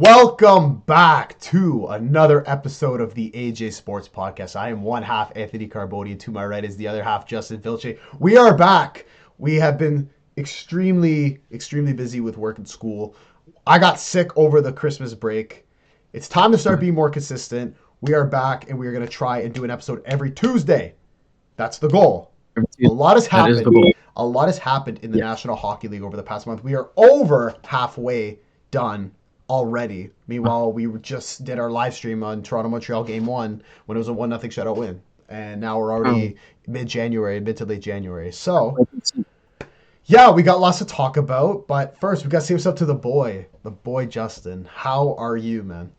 Welcome back to another episode of the AJ Sports Podcast. I am one half Anthony Carboni, and to my right is the other half Justin Vilche. We are back. We have been extremely busy with work and school. I got sick over the Christmas break. It's time to start being more consistent. We are back, and we are going to try and do an episode every Tuesday. That's the goal. A lot has happened. A lot has happened in the National Hockey League over the past month. We are over halfway done already. Meanwhile, we just did our live stream on Toronto-Montreal Game 1 when it was a 1-0 shutout win. And now we're already mid to late January. So, yeah, we got lots to talk about. But first, we got to say what's up to the boy Justin. How are you, man?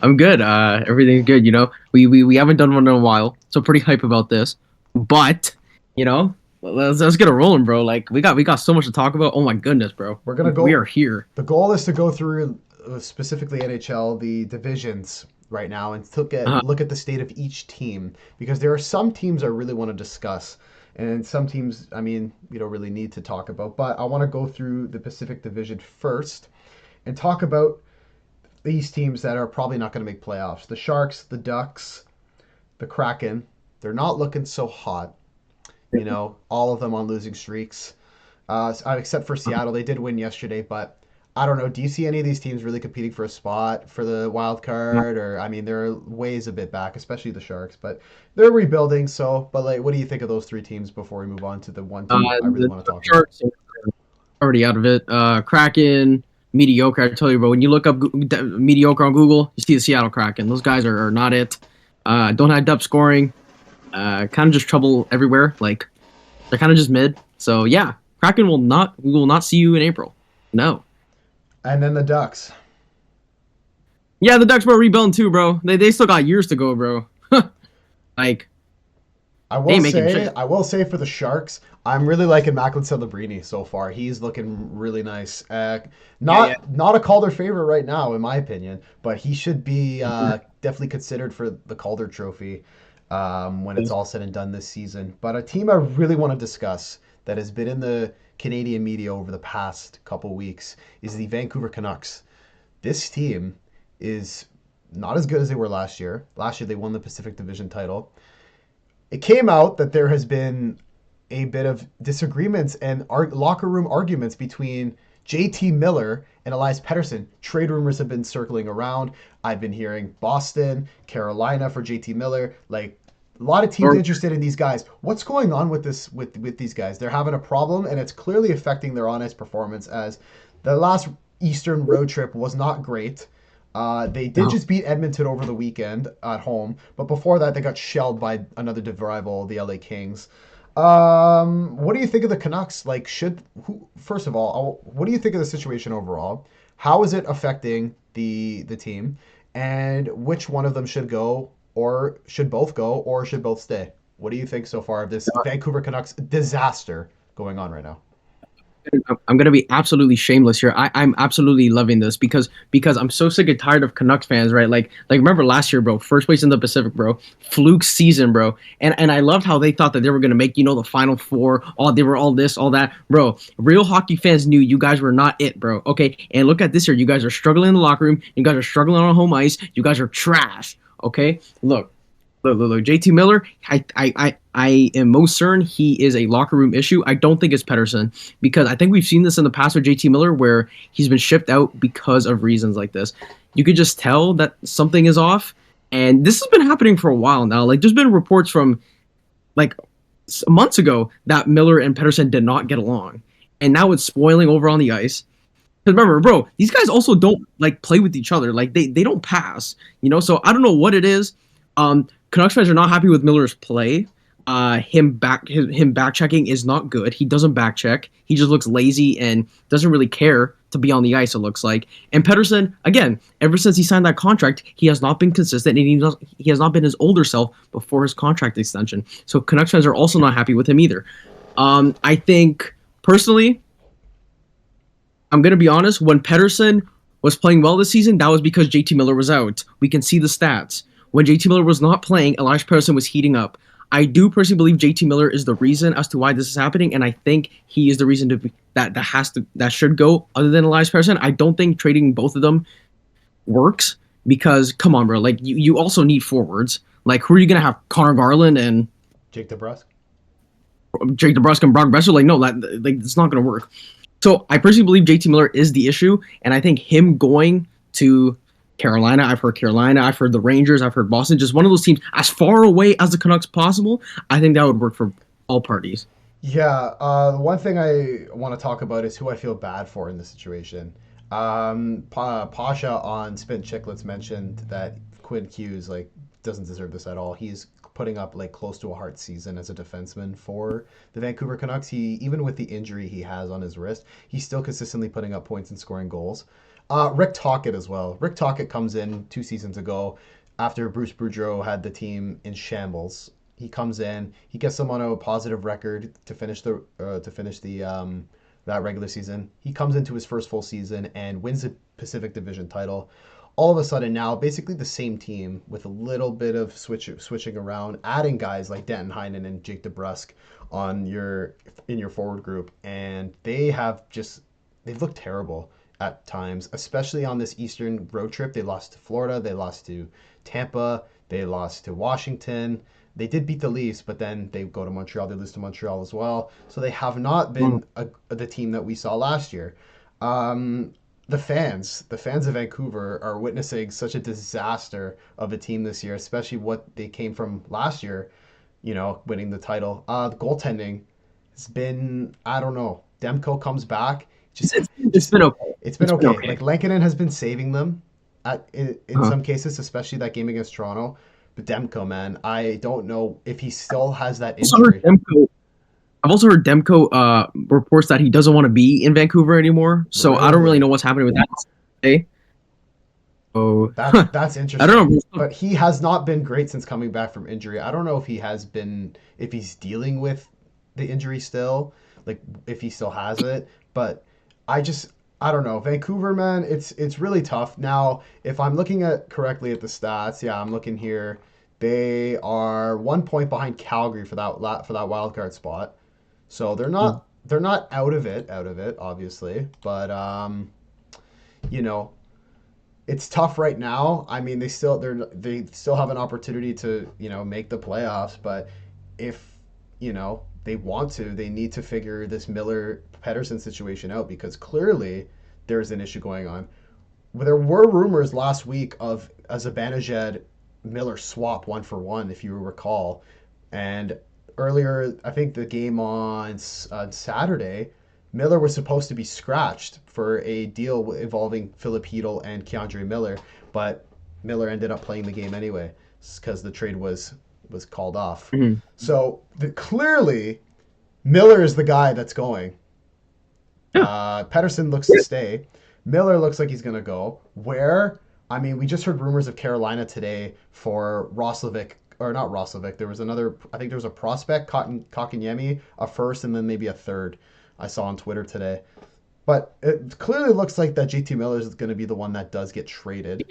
I'm good. Everything's good. You know, we haven't done one in a while, so pretty hype about this. But, you know, let's get it rolling, bro. Like we got so much to talk about. Oh my goodness, bro. We're gonna go. We are here. The goal is to go through specifically NHL, the divisions right now, and look at the state of each team, because there are some teams I really want to discuss, and some teams, I mean, we don't really need to talk about. But I want to go through the Pacific Division first and talk about these teams that are probably not going to make playoffs. The Sharks, the Ducks, the Kraken. They're not looking so hot. You know, all of them on losing streaks, except for Seattle. They did win yesterday, but I don't know. Do you see any of these teams really competing for a spot for the wild card? Or, I mean, they're ways a bit back, especially the Sharks, but they're rebuilding. So, but like, what do you think of those three teams before we move on to the one team I really want to talk about? Sharks already out of it. Kraken, mediocre. I tell you, bro. When you look up mediocre on Google, you see the Seattle Kraken. Those guys are not it. Don't have depth scoring. Kind of just trouble everywhere. Like they're kind of just mid. So yeah, Kraken we will not see you in April. No. And then the Ducks. Yeah, the Ducks were rebuilding too, bro. They still got years to go, bro. Like I will say for the Sharks, I'm really liking Macklin Celebrini so far. He's looking really nice. Not a Calder favorite right now, in my opinion, but he should be definitely considered for the Calder Trophy when it's all said and done this season. But a team I really want to discuss that has been in the Canadian media over the past couple weeks is the Vancouver Canucks. This team is not as good as they were last year. Last year they won the Pacific Division title. It came out that there has been a bit of disagreements and locker room arguments between JT Miller and Elias Pettersson. Trade rumors have been circling around. I've been hearing Boston, Carolina for JT Miller. Like, a lot of teams interested in these guys. What's going on with this with these guys? They're having a problem, and it's clearly affecting their on-ice performance, as the last Eastern road trip was not great. They did just beat Edmonton over the weekend at home, but before that they got shelled by another rival, the LA Kings. What do you think of the Canucks? Like, first of all, what do you think of the situation overall? How is it affecting the team? And which one of them should go, or should both go, or should both stay? What do you think so far of this Vancouver Canucks disaster going on right now? I'm gonna be absolutely shameless here. I'm absolutely loving this because I'm so sick and tired of Canucks fans, right? Like remember last year, bro, first place in the Pacific, bro, fluke season, bro, and I loved how they thought that they were gonna make the Final Four. They were all this, all that, bro. Real hockey fans knew you guys were not it, bro. Okay, and look at this year, you guys are struggling in the locker room, you guys are struggling on home ice, you guys are trash. Okay, look, JT Miller, I am most certain he is a locker room issue. I don't think it's Pettersson, because I think we've seen this in the past with JT Miller where he's been shipped out because of reasons like this. You could just tell that something is off, and this has been happening for a while now. Like, there's been reports from like months ago that Miller and Pettersson did not get along, and now it's spoiling over on the ice. Because remember, bro, these guys also don't like play with each other. Like they don't pass, so I don't know what it is. Canucks fans are not happy with Miller's play. Him back checking is not good. He doesn't back check. He just looks lazy and doesn't really care to be on the ice, it looks like. And Pettersson, again, ever since he signed that contract, he has not been consistent, and he has not been his older self before his contract extension. So Canucks fans are also not happy with him either. I think, personally, I'm going to be honest, when Pettersson was playing well this season, that was because JT Miller was out. We can see the stats. When JT Miller was not playing, Elias Pettersson was heating up. I do personally believe JT Miller is the reason as to why this is happening, and I think he is the reason to be, that should go. Other than Elias Pettersson, I don't think trading both of them works because come on, bro. Like you also need forwards. Like who are you gonna have? Connor Garland and Jake DeBrusk. Jake DeBrusk and Brock Besser? Like no, like it's not gonna work. So I personally believe JT Miller is the issue, and I think him going to Carolina, I've heard Carolina, I've heard the Rangers, I've heard Boston, just one of those teams as far away as the Canucks possible. I think that would work for all parties. Yeah, the one thing I want to talk about is who I feel bad for in this situation. Pasha on Spin Chicklets mentioned that Quinn Hughes like doesn't deserve this at all. He's putting up like close to a Hart season as a defenseman for the Vancouver Canucks. He even with the injury he has on his wrist, he's still consistently putting up points and scoring goals. Rick Tocchet as well. Rick Tocchet comes in 2 seasons ago after Bruce Boudreau had the team in shambles. He comes in, he gets them on a positive record to finish the that regular season. He comes into his first full season and wins the Pacific Division title. All of a sudden now, basically the same team with a little bit of switching around, adding guys like Danton Heinen and Jake DeBrusk in your forward group, and they've looked terrible at times, especially on this Eastern road trip. They lost to Florida, they lost to Tampa, they lost to Washington. They did beat the Leafs, but then they go to Montreal. They lose to Montreal as well. So they have not been the team that we saw last year. The fans of Vancouver are witnessing such a disaster of a team this year, especially what they came from last year, winning the title. The goaltending has been, I don't know. Demko comes back. It's been okay. It's been okay. Like Lankinen has been saving them in some cases, especially that game against Toronto. But Demko, man, I don't know if he still has that injury. I've also heard Demko reports that he doesn't want to be in Vancouver anymore. So really? I don't really know what's happening with that. Today. Oh, that's interesting. I don't know, but he has not been great since coming back from injury. I don't know if he's dealing with the injury still, like if he still has it. But I don't know. Vancouver, man, it's really tough. Now, if I'm looking correctly at the stats, yeah, I'm looking here. They are 1 point behind Calgary for that wild card spot. So they're not out of it, obviously. But it's tough right now. I mean, they still have an opportunity to, make the playoffs, but if, they want to, they need to figure this Miller Pettersson situation out because clearly there's an issue going on. There were rumors last week of a Zibanejad Miller swap 1-for-1, if you recall. And earlier, I think the game on Saturday, Miller was supposed to be scratched for a deal involving Filip Chytil and Keandre Miller, but Miller ended up playing the game anyway because the trade was called off. Mm-hmm. So clearly, Miller is the guy that's going. Pettersson looks to stay. Miller looks like he's going to go. Where? I mean, we just heard rumors of Carolina today for Roslovic, or not Roslovic. There was I think there was a prospect, Kotkaniemi, a first and then maybe a third. I saw on Twitter today. But it clearly looks like that JT Miller is going to be the one that does get traded.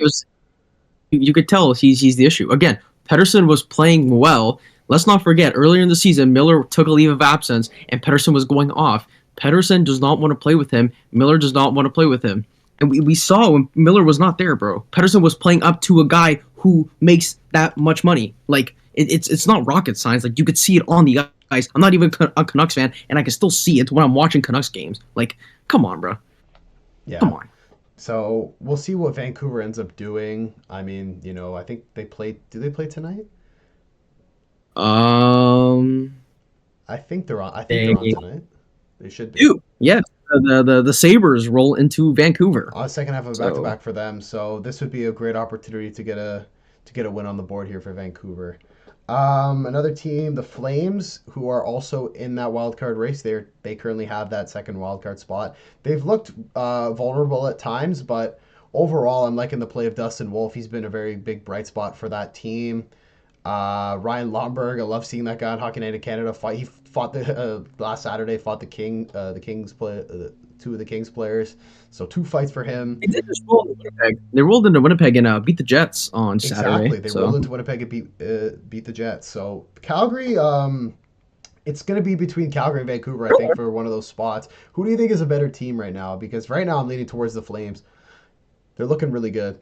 You could tell he's the issue. Again, Pettersson was playing well. Let's not forget, earlier in the season, Miller took a leave of absence, and Pettersson was going off. Pettersson does not want to play with him. Miller does not want to play with him. And we saw when Miller was not there, bro. Pettersson was playing up to a guy who makes that much money. Like, it's not rocket science. Like, you could see it on the ice. I'm not even a Canucks fan, and I can still see it when I'm watching Canucks games. Like, come on, bro. Yeah. Come on. So we'll see what Vancouver ends up doing. I mean, I think they play. Do they play tonight? I think they're on. They're on tonight. They should be. Yeah. The Sabres roll into Vancouver. Second half of back-to-back for them. So this would be a great opportunity to get a win on the board here for Vancouver. Another team, the Flames, who are also in that wild card race. They currently have that second wild card spot. They've looked vulnerable at times, but overall, I'm liking the play of Dustin Wolf. He's been a very big bright spot for that team. Ryan Lomberg, I love seeing that guy on Hockey Night in Canada fight. He fought the last Saturday, fought the Kings play, two of the Kings players. So 2 fights for him. They did just roll into Winnipeg. They rolled into Winnipeg and beat the Jets on Saturday. Exactly, they rolled into Winnipeg and beat the Jets. So Calgary, it's going to be between Calgary and Vancouver, I think, for one of those spots. Who do you think is a better team right now? Because right now I'm leaning towards the Flames. They're looking really good.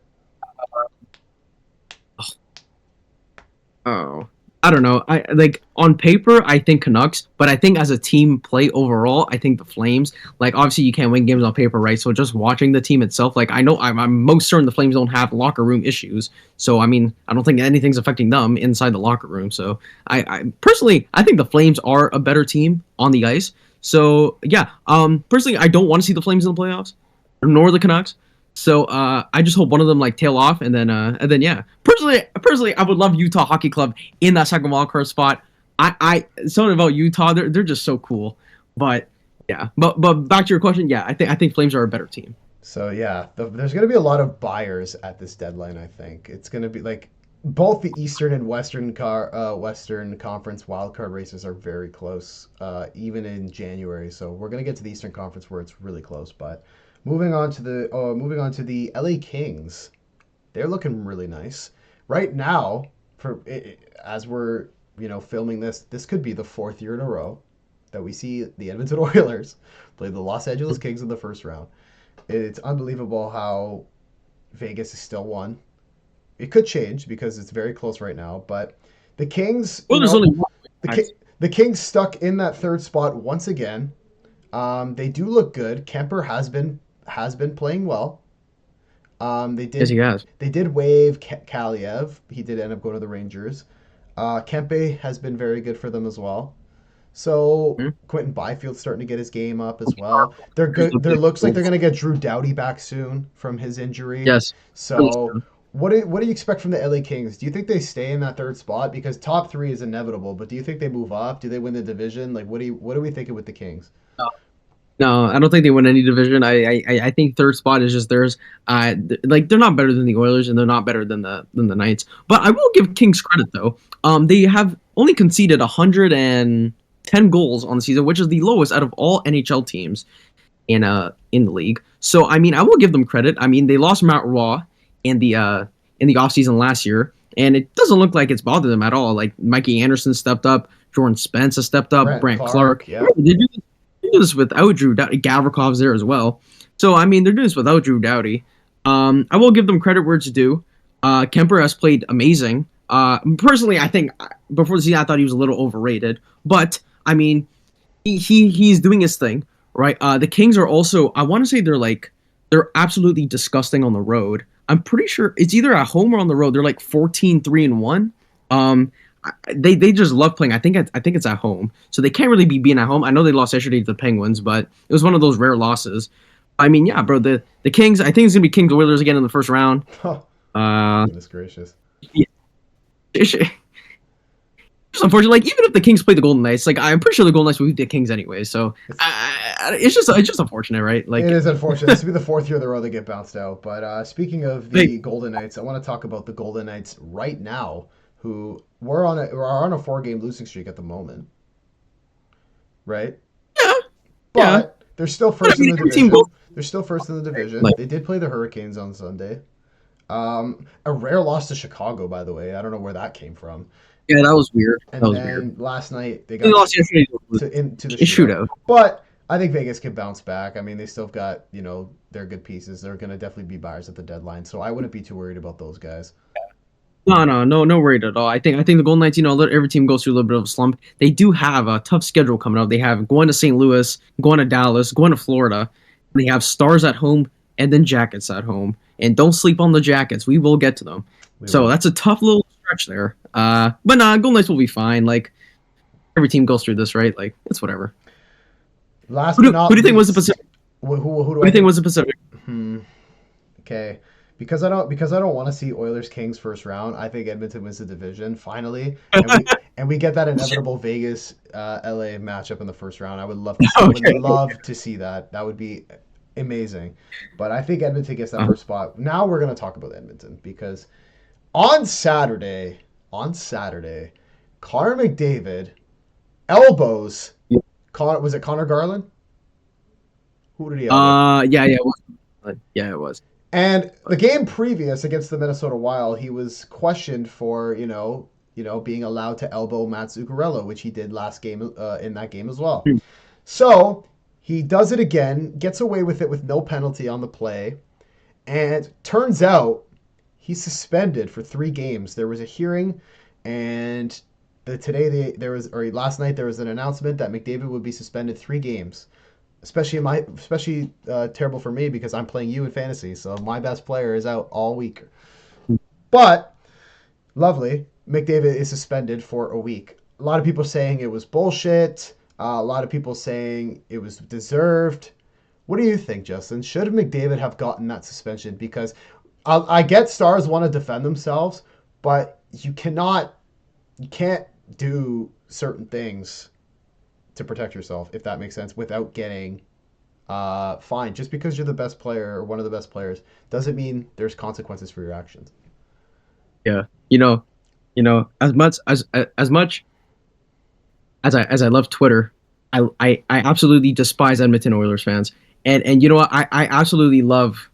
Oh, I don't know. I like on paper, I think Canucks, but I think as a team play overall, I think the Flames. Like obviously, you can't win games on paper, right? So just watching the team itself, like I know I'm most certain the Flames don't have locker room issues. So I mean, I don't think anything's affecting them inside the locker room. So I personally, I think the Flames are a better team on the ice. So yeah, personally, I don't want to see the Flames in the playoffs, nor the Canucks. So I just hope one of them like tail off, and then yeah. Personally, I would love Utah Hockey Club in that second wildcard spot. I something about Utah, they're just so cool. But yeah, but back to your question, yeah, I think Flames are a better team. So yeah, there's going to be a lot of buyers at this deadline. I think it's going to be like both the Eastern and Western Conference wildcard races are very close, even in January. So we're going to get to the Eastern Conference where it's really close, but. Moving on to the LA Kings, they're looking really nice right now. As we're filming this could be the 4th year in a row that we see the Edmonton Oilers play the Los Angeles Kings in the first round. It's unbelievable how Vegas is still one. It could change because it's very close right now, but the Kings. Well, there's only one. The Kings stuck in that third spot once again. They do look good. Kemper has been playing well. Yes, he has. They did waive Kaliev. He did end up going to the Rangers. Kempe has been very good for them as well. So Quentin Byfield's starting to get his game up as well. They're good. There looks like they're going to get Drew Doughty back soon from his injury. Yes. So what do you expect from the LA Kings? Do you think they stay in that third spot? Because top 3 is inevitable, but do you think they move up? Do they win the division? Like what are we thinking with the Kings? No, I don't think they win any division. I think third spot is just theirs. Like they're not better than the Oilers and they're not better than the Knights. But I will give Kings credit though. They have only conceded 110 goals on the season, which is the lowest out of all NHL teams in the league. So I mean, I will give them credit. I mean, they lost Matt Roy in the offseason last year, and it doesn't look like it's bothered them at all. Like Mikey Anderson stepped up, Jordan Spence has stepped up, Brant Clark. Yeah. They do this without Drew Doughty. Gavrikov's there as well. So, I mean, they're doing this without Drew Doughty. I will give them credit where it's due. Kemper has played amazing. Personally, I think before the season, I thought he was a little overrated. But, I mean, he's doing his thing, right? The Kings are also, I want to say they're absolutely disgusting on the road. I'm pretty sure it's either at home or on the road. They're like 14-3-1. They just love playing. I think it's at home, so they can't really be being at home. I know they lost yesterday to the Penguins, but it was one of those rare losses. I mean, yeah, bro, the Kings. I think it's gonna be Kings Oilers again in the first round. Goodness gracious. Yeah. It's unfortunately, like even if the Kings play the Golden Knights, like I'm pretty sure the Golden Knights will beat the Kings anyway. So it's just unfortunate, right? Like it is unfortunate. This will be the 4th year in a row they get bounced out. But speaking of the Golden Knights, I want to talk about the Golden Knights right now, who are on a 4-game losing streak at the moment, right? Yeah, but they're still first in the division. They're still first in the division. They did play the Hurricanes on Sunday. A rare loss to Chicago, by the way. I don't know where that came from. Yeah, that was weird. And then last night they lost yesterday to the shootout. But I think Vegas can bounce back. I mean, they still got their good pieces. They're going to definitely be buyers at the deadline, so I wouldn't be too worried about those guys. No worried at all. I think the Golden Knights, every team goes through a little bit of a slump. They do have a tough schedule coming up. They have going to St. Louis, going to Dallas, going to Florida. They have Stars at home and then Jackets at home. And don't sleep on the Jackets. We will get to them. So that's a tough little stretch there. But Golden Knights will be fine. Like every team goes through this, right? Like it's whatever. Who do you think was the Pacific? Who do you think was the Pacific? Okay. Because I don't want to see Oilers Kings first round. I think Edmonton wins the division finally, and we get that inevitable Vegas LA matchup in the first round. I would love to see that. That would be amazing. But I think Edmonton gets that first spot. Now we're gonna talk about Edmonton because on Saturday on Saturday, Connor McDavid elbows. Was it Connor Garland? Who did he elbow? Yeah, it was. Yeah, it was. And the game previous against the Minnesota Wild, he was questioned for being allowed to elbow Matt Zuccarello, which he did last game in that game as well. Hmm. So he does it again, gets away with it with no penalty on the play, and turns out he's suspended for 3 games. There was a hearing, and last night there was an announcement that McDavid would be suspended 3 games. Especially terrible for me because I'm playing you in fantasy, so my best player is out all week. But lovely, McDavid is suspended for a week. A lot of people saying it was bullshit. A lot of people saying it was deserved. What do you think, Justin? Should McDavid have gotten that suspension? Because I get stars want to defend themselves, but you can't do certain things to protect yourself, if that makes sense, without getting fined. Just because you're the best player or one of the best players doesn't mean there's consequences for your actions. Yeah, as much as I love Twitter, I absolutely despise Edmonton Oilers fans, and you know what, I absolutely love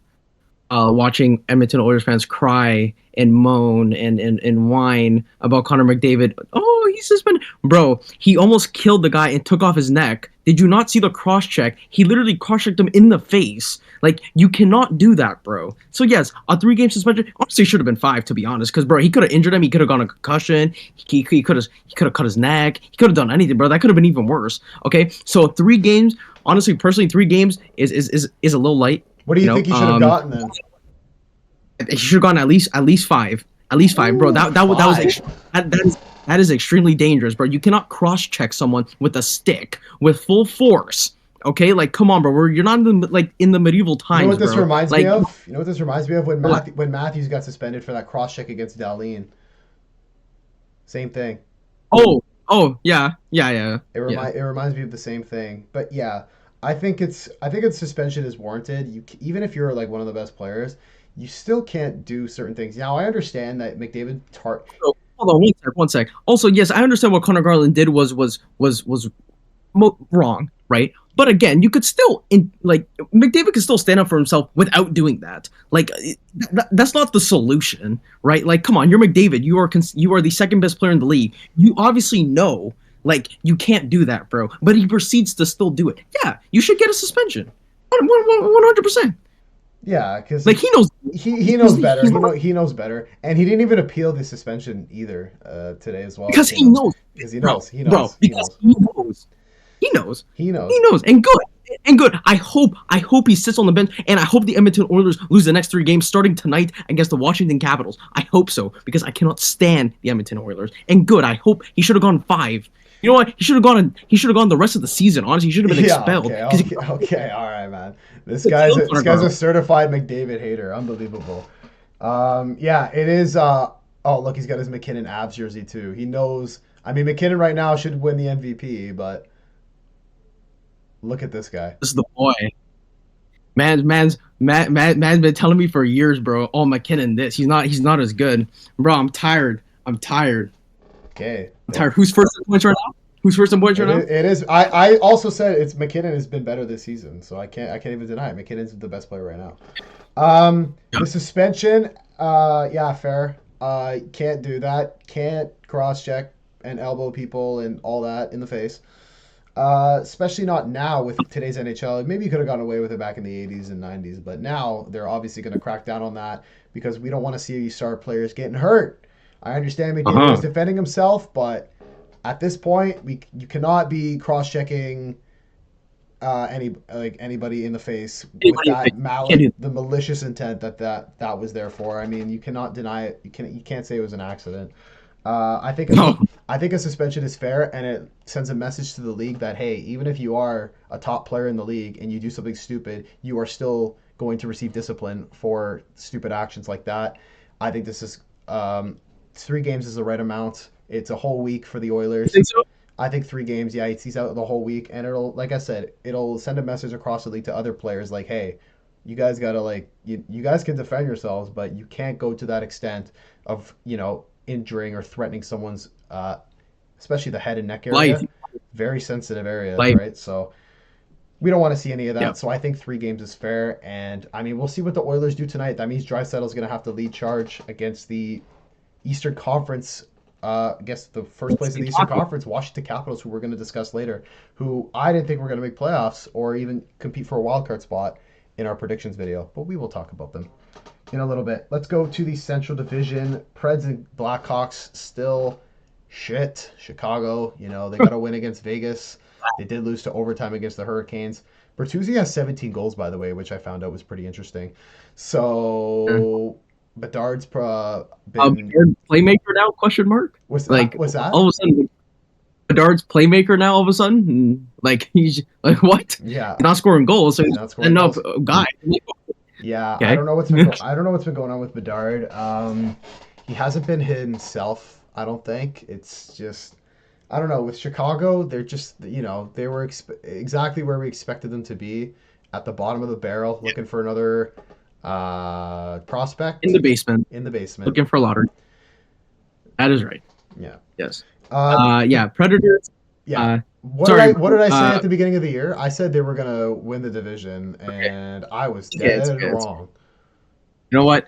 watching Edmonton Oilers fans cry and moan and whine about Connor McDavid. Oh, he's suspended. Bro, he almost killed the guy and took off his neck. Did you not see the cross check? He literally cross checked him in the face. Like, you cannot do that, bro. So, yes, a 3-game suspension honestly should have been 5, to be honest. Because, bro, he could have injured him. He could have gone a concussion. He could have cut his neck. He could have done anything, bro. That could have been even worse. Okay? So, 3 games, honestly, personally, 3 games is a little light. What do you think he should have gotten then? He should have gone at least 5. At least 5, bro. That is extremely dangerous, bro. You cannot cross check someone with a stick with full force. Okay, like, come on, bro. You're not in the medieval times. You know what this bro. reminds me of? You know what this reminds me of when Matthews got suspended for that cross check against Dahlin. Same thing. Oh, yeah. It reminds me of the same thing. But yeah, I think its suspension is warranted. Even if you're like one of the best players, you still can't do certain things. Now I understand that McDavid Hold on, one sec. Also, yes, I understand what Connor Garland did was wrong, right? But again, you could still McDavid could still stand up for himself without doing that. Like, that's not the solution, right? Like, come on, you're McDavid. You are the second best player in the league. You obviously know, like, you can't do that, bro. But he proceeds to still do it. Yeah, you should get a suspension, 100%. Yeah, because like he knows better. He knows better, and he didn't even appeal the suspension either today as well. Because he knows. Because he knows. He knows. And good. I hope he sits on the bench, and I hope the Edmonton Oilers lose the next 3 games starting tonight against the Washington Capitals. I hope so, because I cannot stand the Edmonton Oilers. And good. I hope he should have gone 5. You know what? He should have gone the rest of the season. Honestly, he should have been expelled. Okay, all right, man. This guy's a certified McDavid hater. Unbelievable. Yeah, it is. Oh, look, he's got his McKinnon Avs jersey too. He knows. I mean, McKinnon right now should win the MVP, but look at this guy. This is the boy. Man's been telling me for years, bro. Oh, McKinnon, this he's not as good, bro. I'm tired. Okay. I'm tired. Who's first in points right now? It is. I also said it's McKinnon has been better this season, so I can't even deny it. McKinnon's the best player right now. The suspension, yeah, fair. Can't do that. Can't cross check and elbow people and all that in the face. Especially not now with today's NHL. Maybe you could have gotten away with it back in the 80s and 90s, but now they're obviously going to crack down on that because we don't want to see star players getting hurt. I understand McDavid is defending himself, but at this point, you cannot be cross-checking anybody in the face with that the malicious intent that was there for. I mean, you cannot deny it. You can't say it was an accident. I think a suspension is fair, and it sends a message to the league that, hey, even if you are a top player in the league and you do something stupid, you are still going to receive discipline for stupid actions like that. I think this is 3 games is the right amount. It's a whole week for the Oilers. Think so? I think 3 games. Yeah, he's out the whole week, and like I said, it'll send a message across the league to other players like, hey, you guys gotta you guys can defend yourselves, but you can't go to that extent of injuring or threatening someone's, especially the head and neck area. Life. Very sensitive areas, Life. right? So we don't want to see any of that. Yeah. So I think 3 games is fair. And I mean, we'll see what the Oilers do tonight. That means Draisaitl's going to have to lead charge against the Eastern Conference. I guess the first place in the Eastern Conference, Washington Capitals, who we're going to discuss later, who I didn't think were going to make playoffs or even compete for a wildcard spot in our predictions video. But we will talk about them in a little bit. Let's go to the Central Division. Preds and Blackhawks still shit. Chicago, they got to win against Vegas. They did lose to overtime against the Hurricanes. Bertuzzi has 17 goals, by the way, which I found out was pretty interesting. So Bedard's been playmaker now? Question mark. What's that? All of a sudden, Bedard's playmaker now. All of a sudden, like he's like what? Yeah, he's not scoring goals. So he's not scoring goals. Guy. Yeah, okay. I don't know what's been going on with Bedard. He hasn't been himself. I don't think. It's just. I don't know. With Chicago, they're just, they were exactly where we expected them to be, at the bottom of the barrel, looking for another prospect. In the basement. Looking for lottery. That is right. Yeah. Yes. Predators. Yeah. What did I say at the beginning of the year? I said they were going to win the division, and I was dead wrong. You know what?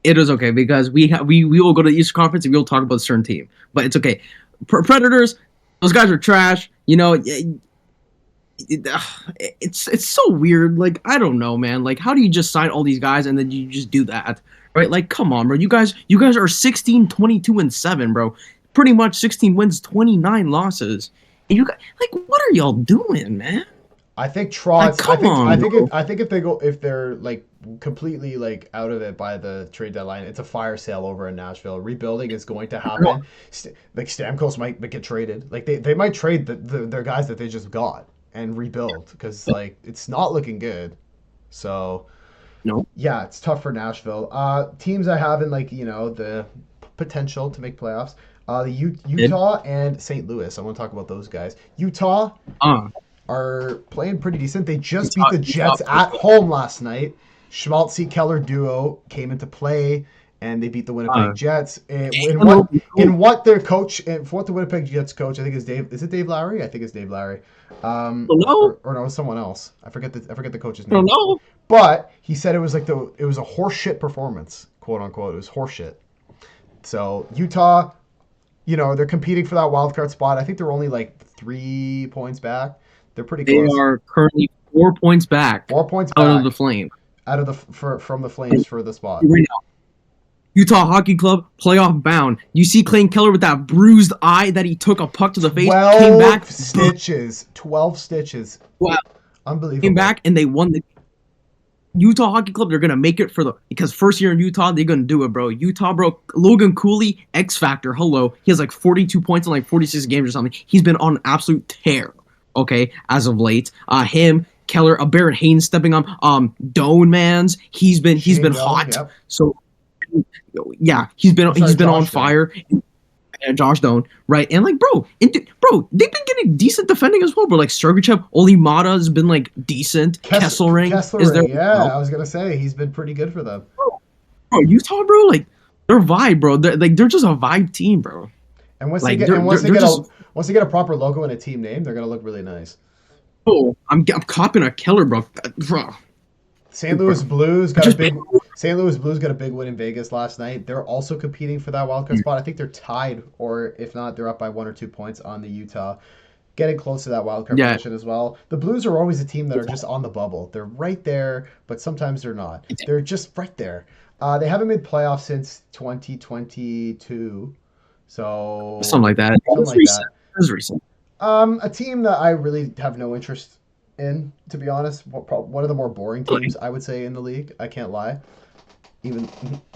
It is okay, because we will go to the Eastern Conference and we'll talk about a certain team. But it's okay. Predators, those guys are trash. It's so weird. Like, I don't know, man. Like, how do you just sign all these guys and then you just do that, right? Like, come on, bro. You guys are 16, 22, and 7, bro. Pretty much 16 wins, 29 losses. And you guys, like, what are y'all doing, man? I think Trotz. I think if they're like completely like out of it by the trade deadline, it's a fire sale over in Nashville. Rebuilding is going to happen. Like Stamkos might get traded. Like they might trade their guys that they just got and rebuild, because like it's not looking good. So no, yeah, it's tough for Nashville. Teams I have in the potential to make playoffs. The Utah and St. Louis. I want to talk about those guys. Utah. Are playing pretty decent. They just beat the Jets at home last night. Schmaltzy Keller duo came into play, and they beat the Winnipeg Jets. In what their coach, and for what the Winnipeg Jets coach, I think is Dave. Is it Dave Lowry? I think it's Dave Lowry. Or no, someone else. I forget the coach's name. No. But he said it was a horseshit performance, quote unquote. It was horseshit. So Utah, they're competing for that wild card spot. I think they're only like 3 points back. They're pretty close. They are currently 4 points back. 4 points out back of the Flames. From the Flames for the spot. Right now, Utah Hockey Club playoff bound. You see Clayton Keller with that bruised eye that he took a puck to the face. 12 stitches. Wow, unbelievable. Came back and they won the Utah Hockey Club. They're gonna make it because first year in Utah, they're gonna do it, bro. Utah, bro. Logan Cooley, X Factor. Hello, he has like 42 points in like 46 games or something. He's been on an absolute tear. Okay, as of late, him, Keller, Barrett Haynes stepping on, Doan Mans, he's been hot. Yep. So yeah, he's been on fire. And Josh Doan, right? And like, bro, they've been getting decent defending as well, bro. Like Sergachev, Olimata has been like decent. Kesselring is there. Yeah, I was gonna say he's been pretty good for them. Bro, Utah, bro, like they're vibe, bro. They're just a vibe team, bro. And once like, they get a proper logo and a team name, they're gonna look really nice. Oh, I'm copping a Keller, bro. St. Louis Blues got a big win in Vegas last night. They're also competing for that wildcard spot. I think they're tied, or if not, they're up by 1 or 2 points on the Utah, getting close to that wildcard position as well. The Blues are always a team that are just on the bubble. They're right there, but sometimes they're not. They're just right there. They haven't made playoffs since 2022. So something like that. That was recent. A team that I really have no interest in, to be honest. One of the more boring teams, I would say, in the league. I can't lie. Even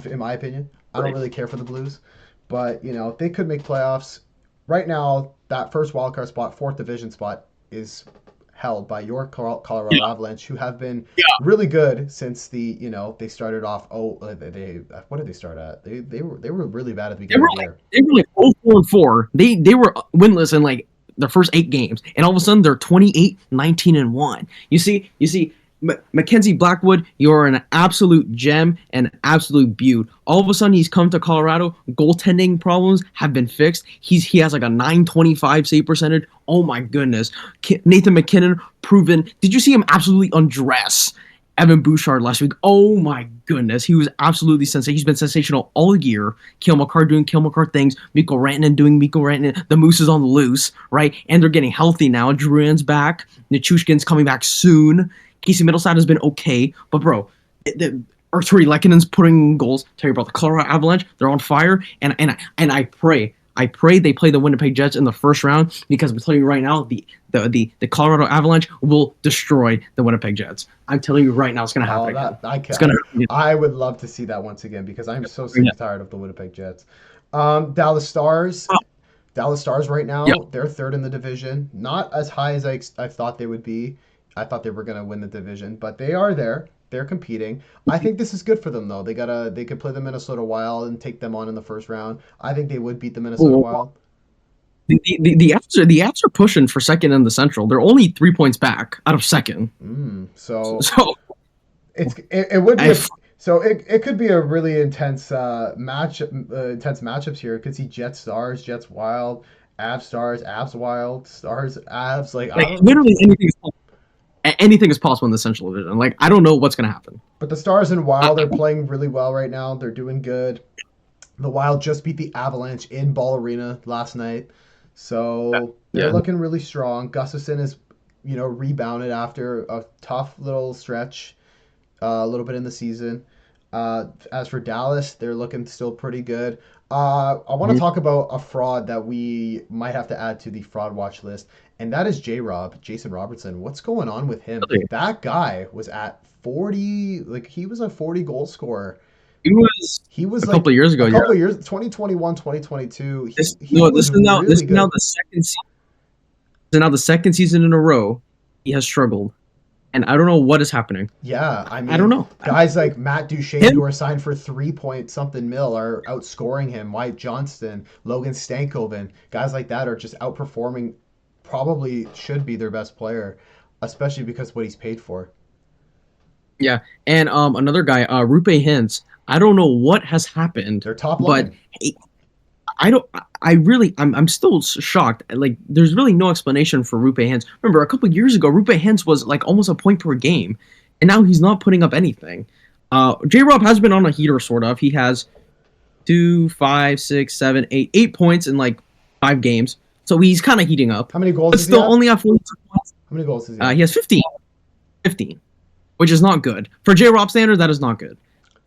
in my opinion, I don't really care for the Blues, but they could make playoffs. Right now, that first wildcard spot, 4th division spot, is held by your Colorado Avalanche, who have been really good since they started off. What did they start at? They were really bad at the beginning of the year. They were like 0-4. They were winless in like their first 8 games, and all of a sudden they're 28, 19, and 1. You see, Mackenzie Blackwood, you're an absolute gem and absolute beaut. All of a sudden, he's come to Colorado. Goaltending problems have been fixed. He has like a 925 save percentage. Oh my goodness. Nathan MacKinnon proven. Did you see him absolutely undress Evan Bouchard last week? Oh my goodness, he was absolutely sensational. He's been sensational all year. Cale Makar doing Cale Makar things. Mikko Rantanen doing Mikko Rantanen. The Moose is on the loose, right? And they're getting healthy now. Drouin's back. Nichushkin's coming back soon. Casey Middlestad has been okay, but bro, Artturi Lekkonen's putting goals. Tell you about the Colorado Avalanche, they're on fire, and I pray they play the Winnipeg Jets in the first round, because I'm telling you right now, the Colorado Avalanche will destroy the Winnipeg Jets. I'm telling you right now, it's gonna happen. It's gonna happen. I would love to see that once again, because I'm so sick and tired of the Winnipeg Jets. Dallas Stars. Dallas Stars right now, they're third in the division. Not as high as I thought they would be. I thought they were going to win the division, but they are there. They're competing. I think this is good for them, though. They could play the Minnesota Wild and take them on in the first round. I think they would beat the Minnesota Wild. The Avs are pushing for second in the Central. They're only 3 points back out of second. So it would be. It could be a really intense matchups here. It could see Jets Stars, Jets Wild, Avs Stars, Avs Wild, Stars Avs. Like literally anything is possible in the Central Division. Like, I don't know what's going to happen. But the Stars and Wild are playing really well right now. They're doing good. The Wild just beat the Avalanche in Ball Arena last night. So they're looking really strong. Gustafsson is, rebounded after a tough little stretch a little bit in the season. As for Dallas, they're looking still pretty good. I want to talk about a fraud that we might have to add to the fraud watch list, and that is Jason Robertson. What's going on with him? That guy was at 40, like he was a 40 goal scorer. He was a couple of years ago. A couple of years, 2021, 2022. This is now the second season. Now the second season in a row he has struggled. And I don't know what is happening. Yeah, I mean, I don't know. Guys like Matt Duchene, who are signed for 3-point-something mil, are outscoring him. Wyatt Johnston, Logan Stankoven, guys like that are just outperforming. Probably should be their best player, especially because of what he's paid for. Yeah, and another guy, Rupe Hintz. I don't know what has happened. Their top line. But I'm still shocked. Like, there's really no explanation for Rupe Hintz. Remember, a couple of years ago, Rupe Hintz was like almost a point per game, and now he's not putting up anything. J-Rob has been on a heater, sort of. He has 2, 5, 6, 7, 8 points in like 5 games, so he's kind of heating up. How many goals? But still, only have 42 points. How many goals does he have? He has 15, which is not good for J-Rob standards. That is not good.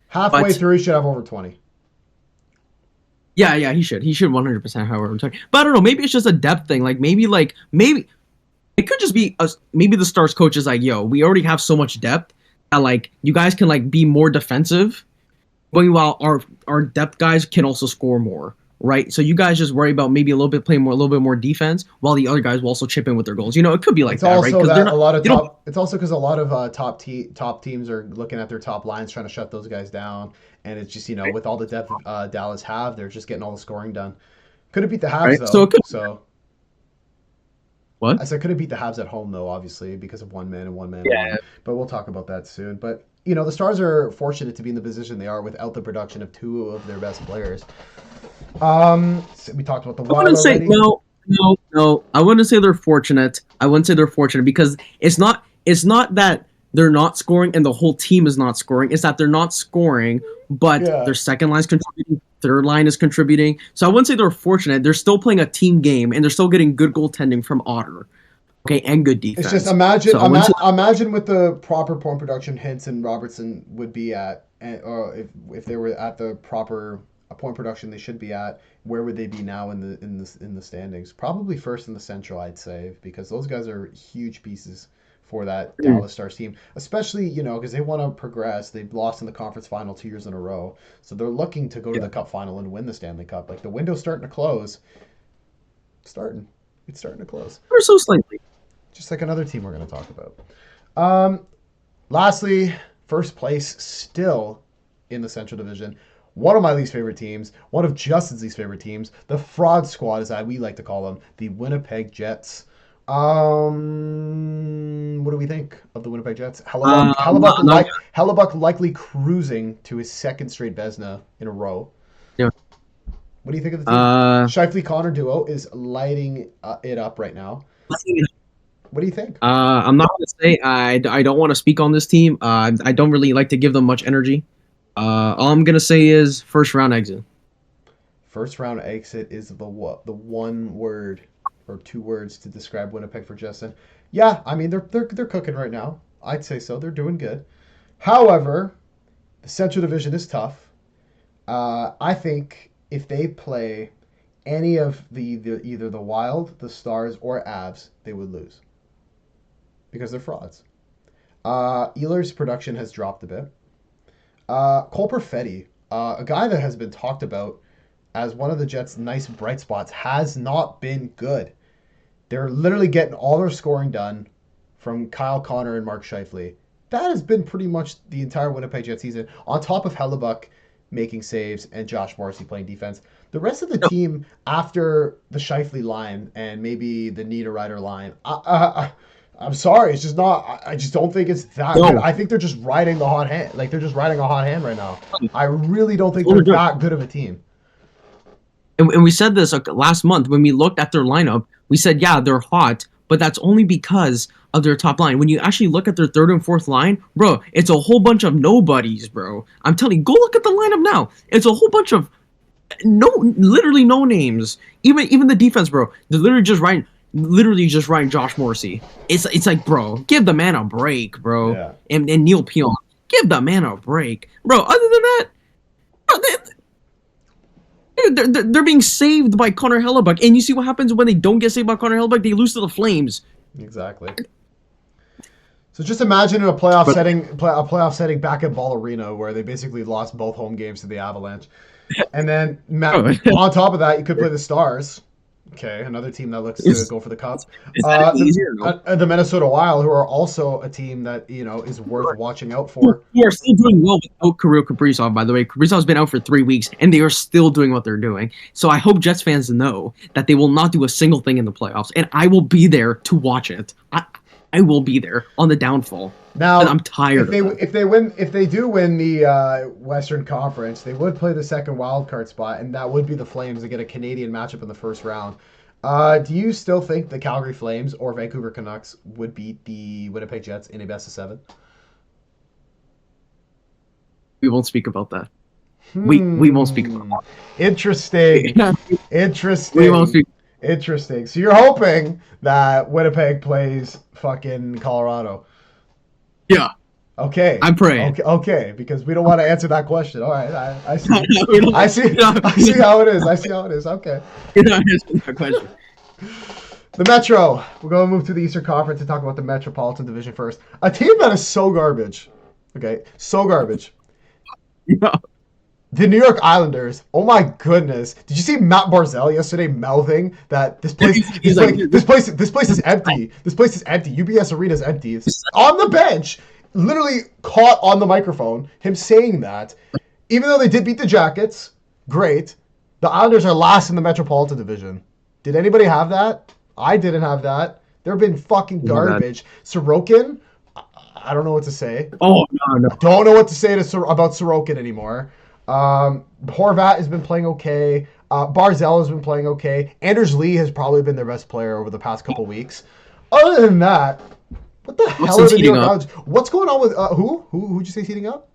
Halfway through, he should have over 20. Yeah, he should 100%. However, I'm talking, but I don't know. Maybe it's just a depth thing. Maybe it could just be us. Maybe the Stars coach is like, "Yo, we already have so much depth that like you guys can like be more defensive, while our depth guys can also score more, right? So you guys just worry about maybe a little bit more defense, while the other guys will also chip in with their goals. It could be like that, right? It's also because a lot of top teams are looking at their top lines, trying to shut those guys down. And it's just, with all the depth Dallas have, they're just getting all the scoring done. Could have beat the Habs, though. What? I said could have beat the Habs at home, though, obviously, because of one man and one man. Yeah. But we'll talk about that soon. But, the Stars are fortunate to be in the position they are without the production of 2 of their best players. We talked about the Wild already. No. I wouldn't say they're fortunate. Because it's not that they're not scoring and the whole team is not scoring. It's that they're not scoring, but their second line is contributing, third line is contributing. So I wouldn't say they're fortunate. They're still playing a team game, and they're still getting good goaltending from Otter, okay, and good defense. It's just imagine with the proper point production Hintz and Robertson would be at, or if they were at the proper point production they should be at, where would they be now in the standings? Probably first in the Central, I'd say, because those guys are huge pieces for that Dallas Stars team, especially, because they want to progress. They've lost in the conference final 2 years in a row. So they're looking to go to the cup final and win the Stanley Cup. Like, the window's starting to close. It's starting to close. Or so slightly. Just like another team we're going to talk about. Lastly, first place still in the Central Division. One of my least favorite teams, one of Justin's least favorite teams, the fraud squad, as we like to call them, the Winnipeg Jets. What do we think of the Winnipeg Jets? No, Hellebuck likely cruising to his second straight Vezina in a row. yeah. What do you think of the team? Scheifele Connor duo is lighting it up right now. What do you think? I'm not gonna say I don't want to speak on this team. I don't really like to give them much energy. All I'm gonna say is first round exit. First round exit is the what? The one word or two words to describe Winnipeg for Justin. Yeah, I mean they're cooking right now. I'd say so. They're doing good. However, the Central Division is tough. I think if they play any of either the Wild, the Stars, or Avs, they would lose because they're frauds. Ehlers' production has dropped a bit. Cole Perfetti, a guy that has been talked about as one of the Jets' nice bright spots, has not been good. They're literally getting all their scoring done from Kyle Connor and Mark Scheifele. That has been pretty much the entire Winnipeg Jets season, on top of Hellebuck making saves and Josh Morrissey playing defense. The rest of the team, after the Scheifele line and maybe the Niederreiter line, I'm sorry, it's just not. I just don't think it's that good. I think they're just riding the hot hand. Like, they're just riding a hot hand right now. I really don't think they're that good of a team. And we said this last month when we looked at their lineup. We said, yeah, they're hot, but that's only because of their top line. When you actually look at their third and fourth line, bro, it's a whole bunch of nobodies, bro. I'm telling you, go look at the lineup now. It's a whole bunch of literally no names. Even the defense, bro. They're literally just writing Josh Morrissey. It's like, bro, give the man a break, bro. Yeah. And Neil Pionk, give the man a break, bro. Other than that, bro, they're being saved by Connor Hellebuck, and you see what happens when they don't get saved by Connor Hellebuck? They lose to the Flames. Exactly. So just imagine in a playoff setting back at Ball Arena, where they basically lost both home games to the Avalanche, and then on top of that, you could play the Stars. Okay, another team that looks to go for the cup. The Minnesota Wild, who are also a team that is worth watching out for. Who are still doing well without Kirill Kaprizov, by the way. Kaprizov's been out for 3 weeks, and they are still doing what they're doing. So I hope Jets fans know that they will not do a single thing in the playoffs, and I will be there to watch it. I will be there on the downfall. Now, I'm tired. If they do win the Western Conference, they would play the second wild card spot, and that would be the Flames to get a Canadian matchup in the first round. Do you still think the Calgary Flames or Vancouver Canucks would beat the Winnipeg Jets in a best of 7? We won't speak about that. We won't speak about that. Interesting. We won't speak. Interesting. So you're hoping that Winnipeg plays fucking Colorado? Yeah. Okay. I'm praying. Okay, because we don't want to answer that question. All right. I see. I see how it is. Okay. You're not answering that question. The Metro. We're going to move to the Eastern Conference and talk about the Metropolitan Division first. A team that is so garbage. Okay. So garbage. Yeah. The New York Islanders. Oh my goodness! Did you see Matt Barzal yesterday mouthing that this place is empty. This place is empty. UBS Arena is empty. It's on the bench, literally caught on the microphone, him saying that. Even though they did beat the Jackets, great. The Islanders are last in the Metropolitan Division. Did anybody have that? I didn't have that. They've been fucking garbage. Sorokin, I don't know what to say. Oh no! I don't know what to say about Sorokin anymore. Horvat has been playing okay. Barzal has been playing okay. Anders Lee has probably been their best player over the past couple weeks. Other than that, what the hell are the New York Islanders? What's going on with who? Who'd you say heating up?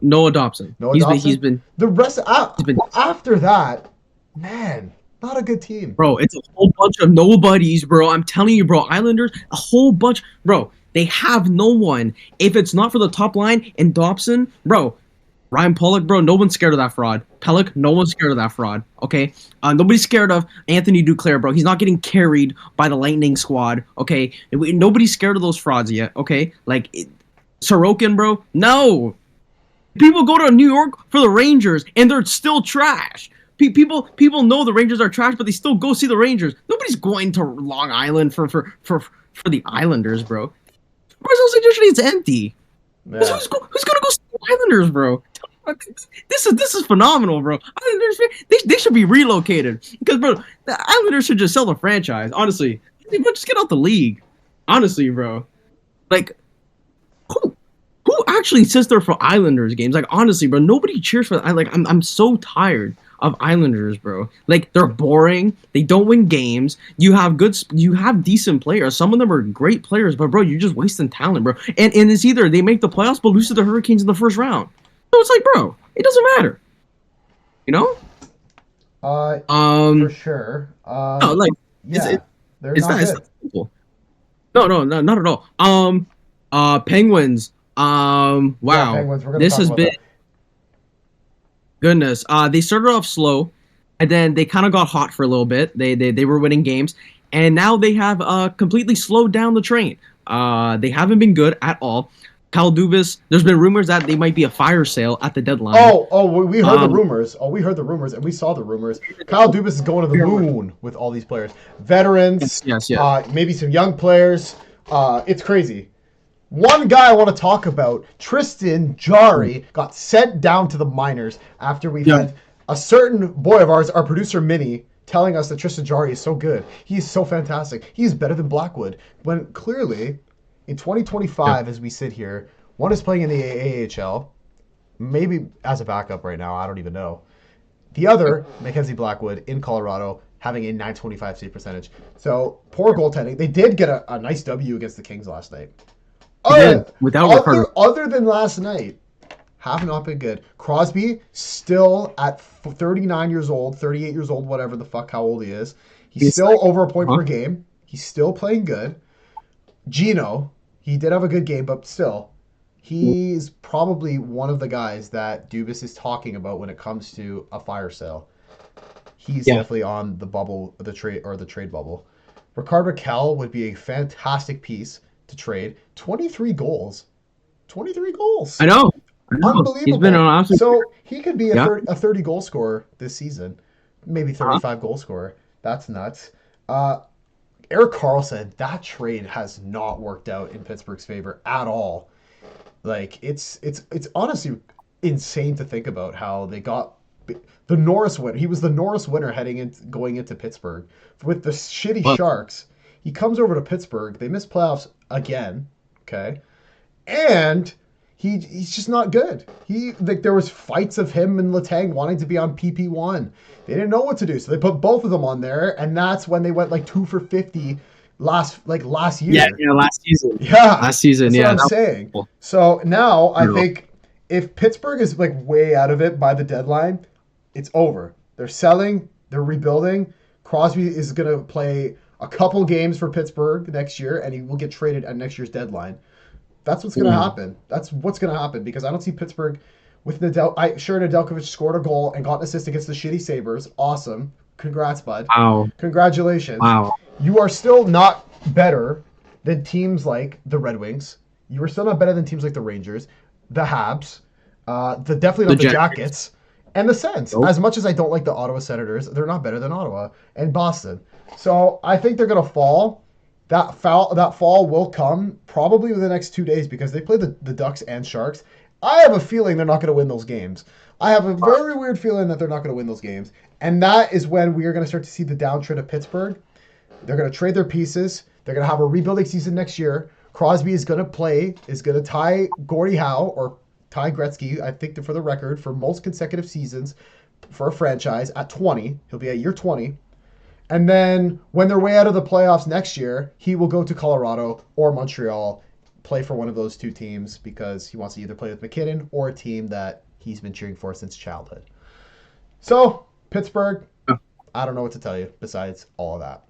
Noah Dobson. He's been the rest. After that, man, not a good team, bro. It's a whole bunch of nobodies, bro. I'm telling you, bro. Islanders, a whole bunch, bro. They have no one. If it's not for the top line and Dobson, bro. Ryan Pulock, bro, no one's scared of that fraud. Pellick, no one's scared of that fraud, okay? Nobody's scared of Anthony Duclair, bro. He's not getting carried by the Lightning squad, okay? Nobody's scared of those frauds yet, okay? Like, Sorokin, bro, no. People go to New York for the Rangers, and they're still trash. People know the Rangers are trash, but they still go see the Rangers. Nobody's going to Long Island for the Islanders, bro. Brazil's edition is empty. Yeah. Who's going to go see the Islanders, bro? This is phenomenal, bro. Islanders, they should be relocated because, bro, the Islanders should just sell the franchise. Honestly, just get out the league. Honestly, bro. Like, who actually sits there for Islanders games? Like, honestly, bro, nobody cheers for. I'm so tired of Islanders, bro. Like, they're boring. They don't win games. You have decent players. Some of them are great players, but bro, you're just wasting talent, bro. And it's either they make the playoffs but lose to the Hurricanes in the first round. So it's like, bro, it doesn't matter. You know? For sure. No, like, yeah, it's not simple. No, not at all. Penguins. Wow. Yeah, Penguins. This has been goodness. They started off slow, and then they kind of got hot for a little bit. They were winning games, and now they have completely slowed down the train. They haven't been good at all. Kyle Dubas, there's been rumors that they might be a fire sale at the deadline. We heard the rumors. We heard the rumors, and we saw the rumors. Kyle Dubas is going to the moon with all these players. Veterans, yes. Maybe some young players. It's crazy. One guy I want to talk about, Tristan Jarry, got sent down to the minors after we had a certain boy of ours, our producer Minnie, telling us that Tristan Jarry is so good. He's so fantastic. He's better than Blackwood. When clearly, in 2025, as we sit here, one is playing in the AHL, maybe as a backup right now, I don't even know. The other, Mackenzie Blackwood, in Colorado, having a .925 save percentage. So, poor goaltending. They did get a nice W against the Kings last night. Other than last night, have not been good. Crosby, still at 39 years old, 38 years old, whatever the fuck, how old he is. He's still over a point per game. He's still playing good. Gino, he did have a good game, but still, he's probably one of the guys that Dubas is talking about when it comes to a fire sale. He's definitely on the bubble, the trade bubble. Rickard Rakell would be a fantastic piece to trade. 23 goals. I know. Unbelievable. He's been on absolute... So he could be a 30 goal scorer this season. Maybe 35 goal scorer. That's nuts. Erik Karlsson, that trade has not worked out in Pittsburgh's favor at all. Like, it's honestly insane to think about how they got the Norris winner. He was the Norris winner going into Pittsburgh. With the shitty Sharks, he comes over to Pittsburgh. They miss playoffs again, okay? And he's just not good. There was fights of him and Letang wanting to be on PP1. They didn't know what to do, so they put both of them on there, and that's when they went like 2 for 50 last year. Yeah, last season. That's what I'm saying. Cool. So now I think if Pittsburgh is like way out of it by the deadline, it's over. They're selling. They're rebuilding. Crosby is gonna play a couple games for Pittsburgh next year, and he will get traded at next year's deadline. That's what's going to happen. That's what's going to happen because I don't see Pittsburgh with Nedeljkovic scored a goal and got an assist against the shitty Sabres. Awesome. Congrats, bud. Wow. Congratulations. Wow. You are still not better than teams like the Red Wings. You are still not better than teams like the Rangers, the Habs, definitely not the Jackets, and the Sens. Nope. As much as I don't like the Ottawa Senators, they're not better than Ottawa and Boston. So I think they're going to fall. That fall will come probably within the next 2 days because they play the Ducks and Sharks. I have a feeling they're not going to win those games. I have a very weird feeling that they're not going to win those games. And that is when we are going to start to see the downtrend of Pittsburgh. They're going to trade their pieces. They're going to have a rebuilding season next year. Crosby is going to tie Gordie Howe or tie Gretzky, I think for the record, for most consecutive seasons for a franchise at 20. He'll be at year 20. And then when they're way out of the playoffs next year, he will go to Colorado or Montreal, play for one of those two teams because he wants to either play with McKinnon or a team that he's been cheering for since childhood. So, Pittsburgh, I don't know what to tell you besides all of that.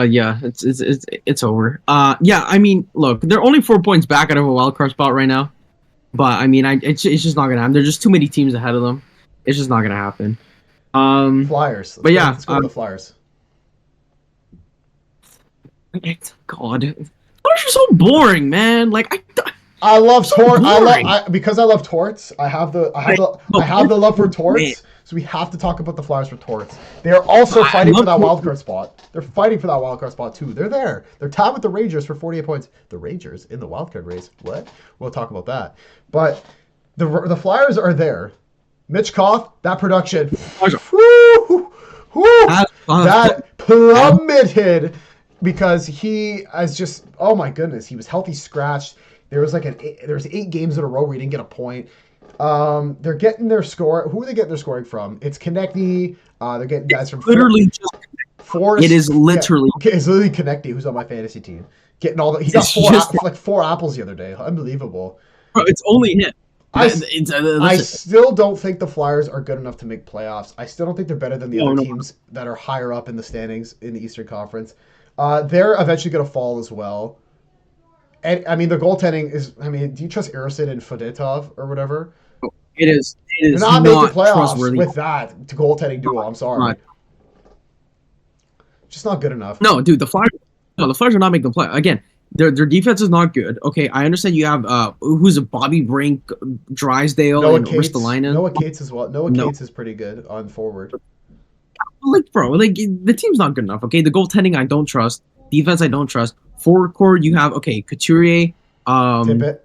Yeah, it's over. Yeah, I mean, look, they're only 4 points back out of a wild card spot right now. But, I mean, it's just not going to happen. There's just too many teams ahead of them. It's just not going to happen. Flyers. Let's go to the Flyers. God, Flyers are so boring, man. Like I love Torts. Because I love Torts. I have the love for Torts. Man. So we have to talk about the Flyers for Torts. They are also fighting for that wildcard spot. They're fighting for that wildcard spot too. They're there. They're tied with the Rangers for 48 points. The Rangers in the wildcard race. What? We'll talk about that. But the Flyers are there. Mitch Koff, that production, that plummeted because he has just, oh my goodness, he was healthy scratched. There was there's 8 games in a row where he didn't get a point. They're getting their score. Who are they getting their scoring from? It's Konechny. They're getting guys from literally just Forest. It is literally. Yeah, okay, it's literally Konechny, who's on my fantasy team. Getting all the. He got like 4 apples the other day. Unbelievable. Bro, it's only him. I still don't think the Flyers are good enough to make playoffs. I still don't think they're better than the other teams that are higher up in the standings in the Eastern Conference. They're eventually going to fall as well. And I mean, the goaltending is. I mean, do you trust Ericson and Fedotov or whatever? It is. You're not making playoffs with that goaltending duo. I'm sorry. Just not good enough. No, dude, the Flyers are not making the play. Again, their defense is not good. Okay, I understand you have who's Bobby Brink, Drysdale, Noah and Ristolainen. Noah Cates as well. Cates is pretty good on forward. Like, bro, like the team's not good enough. Okay, the goaltending I don't trust. Defense I don't trust. Forward core you have Couturier, Tippett,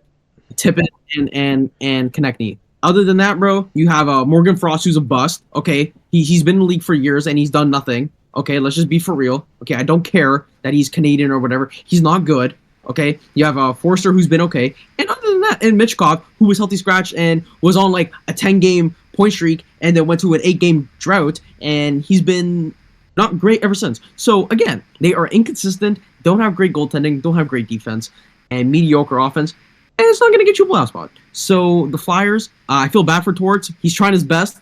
and Konechny. Other than that, bro, you have Morgan Frost, who's a bust. Okay, he's been in the league for years and he's done nothing. Okay, let's just be for real. Okay, I don't care that he's Canadian or whatever. He's not good. Okay, you have Forster, who's been okay, and other than that, and Mitchkov, who was healthy scratch and was on like a 10-game point streak, and then went to an 8-game drought, and he's been not great ever since. So again, they are inconsistent, don't have great goaltending, don't have great defense, and mediocre offense, and it's not going to get you a playoff spot. So the Flyers, I feel bad for Torts. He's trying his best,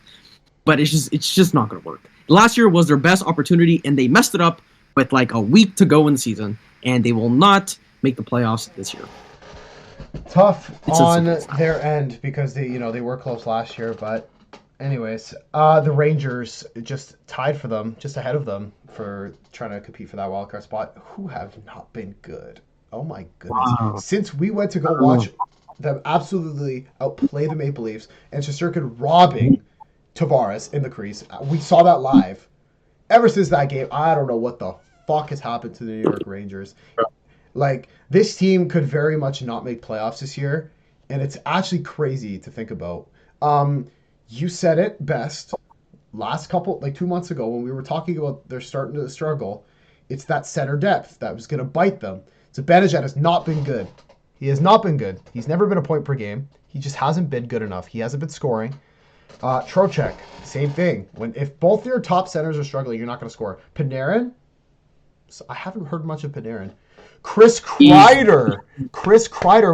but it's just not going to work. Last year was their best opportunity, and they messed it up with like a week to go in the season, and they will not make the playoffs this year. Tough on their end because they were close last year, but anyways, the Rangers just tied for them, just ahead of them for trying to compete for that wildcard spot, who have not been good. Oh my goodness. Wow. Since we went to go watch them absolutely outplay the Maple Leafs and Shesterkin robbing Tavares in the crease, we saw that live. Ever since that game, I don't know what the fuck has happened to the New York Rangers. Like, this team could very much not make playoffs this year, and it's actually crazy to think about. You said it best last 2 months ago when we were talking about they're starting to struggle. It's that center depth that was going to bite them. Zibanejad has not been good. He has not been good. He's never been a point per game. He just hasn't been good enough. He hasn't been scoring. Trocheck, same thing. If both your top centers are struggling, you're not going to score. Panarin, I haven't heard much of Panarin. Chris Kreider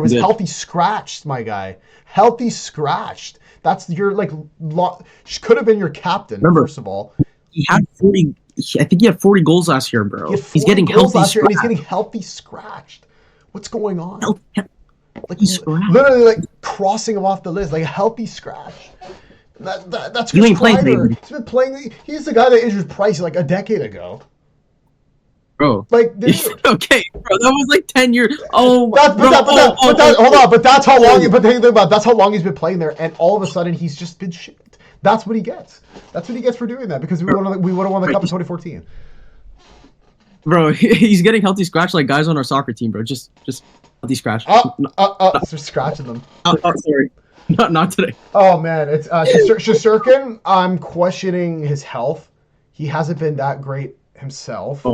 was healthy scratched, my guy. Healthy scratched. That's your could have been your captain. Remember, first of all, he had 40. I think he had 40 goals last year, bro. He's getting healthy last year, and he's getting healthy scratched. What's going on? Literally, crossing him off the list, like a healty scratch. That's Chris Kreider. He's been playing. He's the guy that injured Price like a decade ago. Bro, like okay, bro, that was like 10 years. Oh, hold on, but that's how long. But think about that's how long he's been playing there, and all of a sudden he's just been shit. That's what he gets. That's what he gets for doing that because we would have won the cup in 2014. Bro, he's getting healthy scratch like guys on our soccer team, bro. Just healthy scratch. Just scratching them. Sorry. Not today. Oh man, it's Shesterkin. I'm questioning his health. He hasn't been that great himself.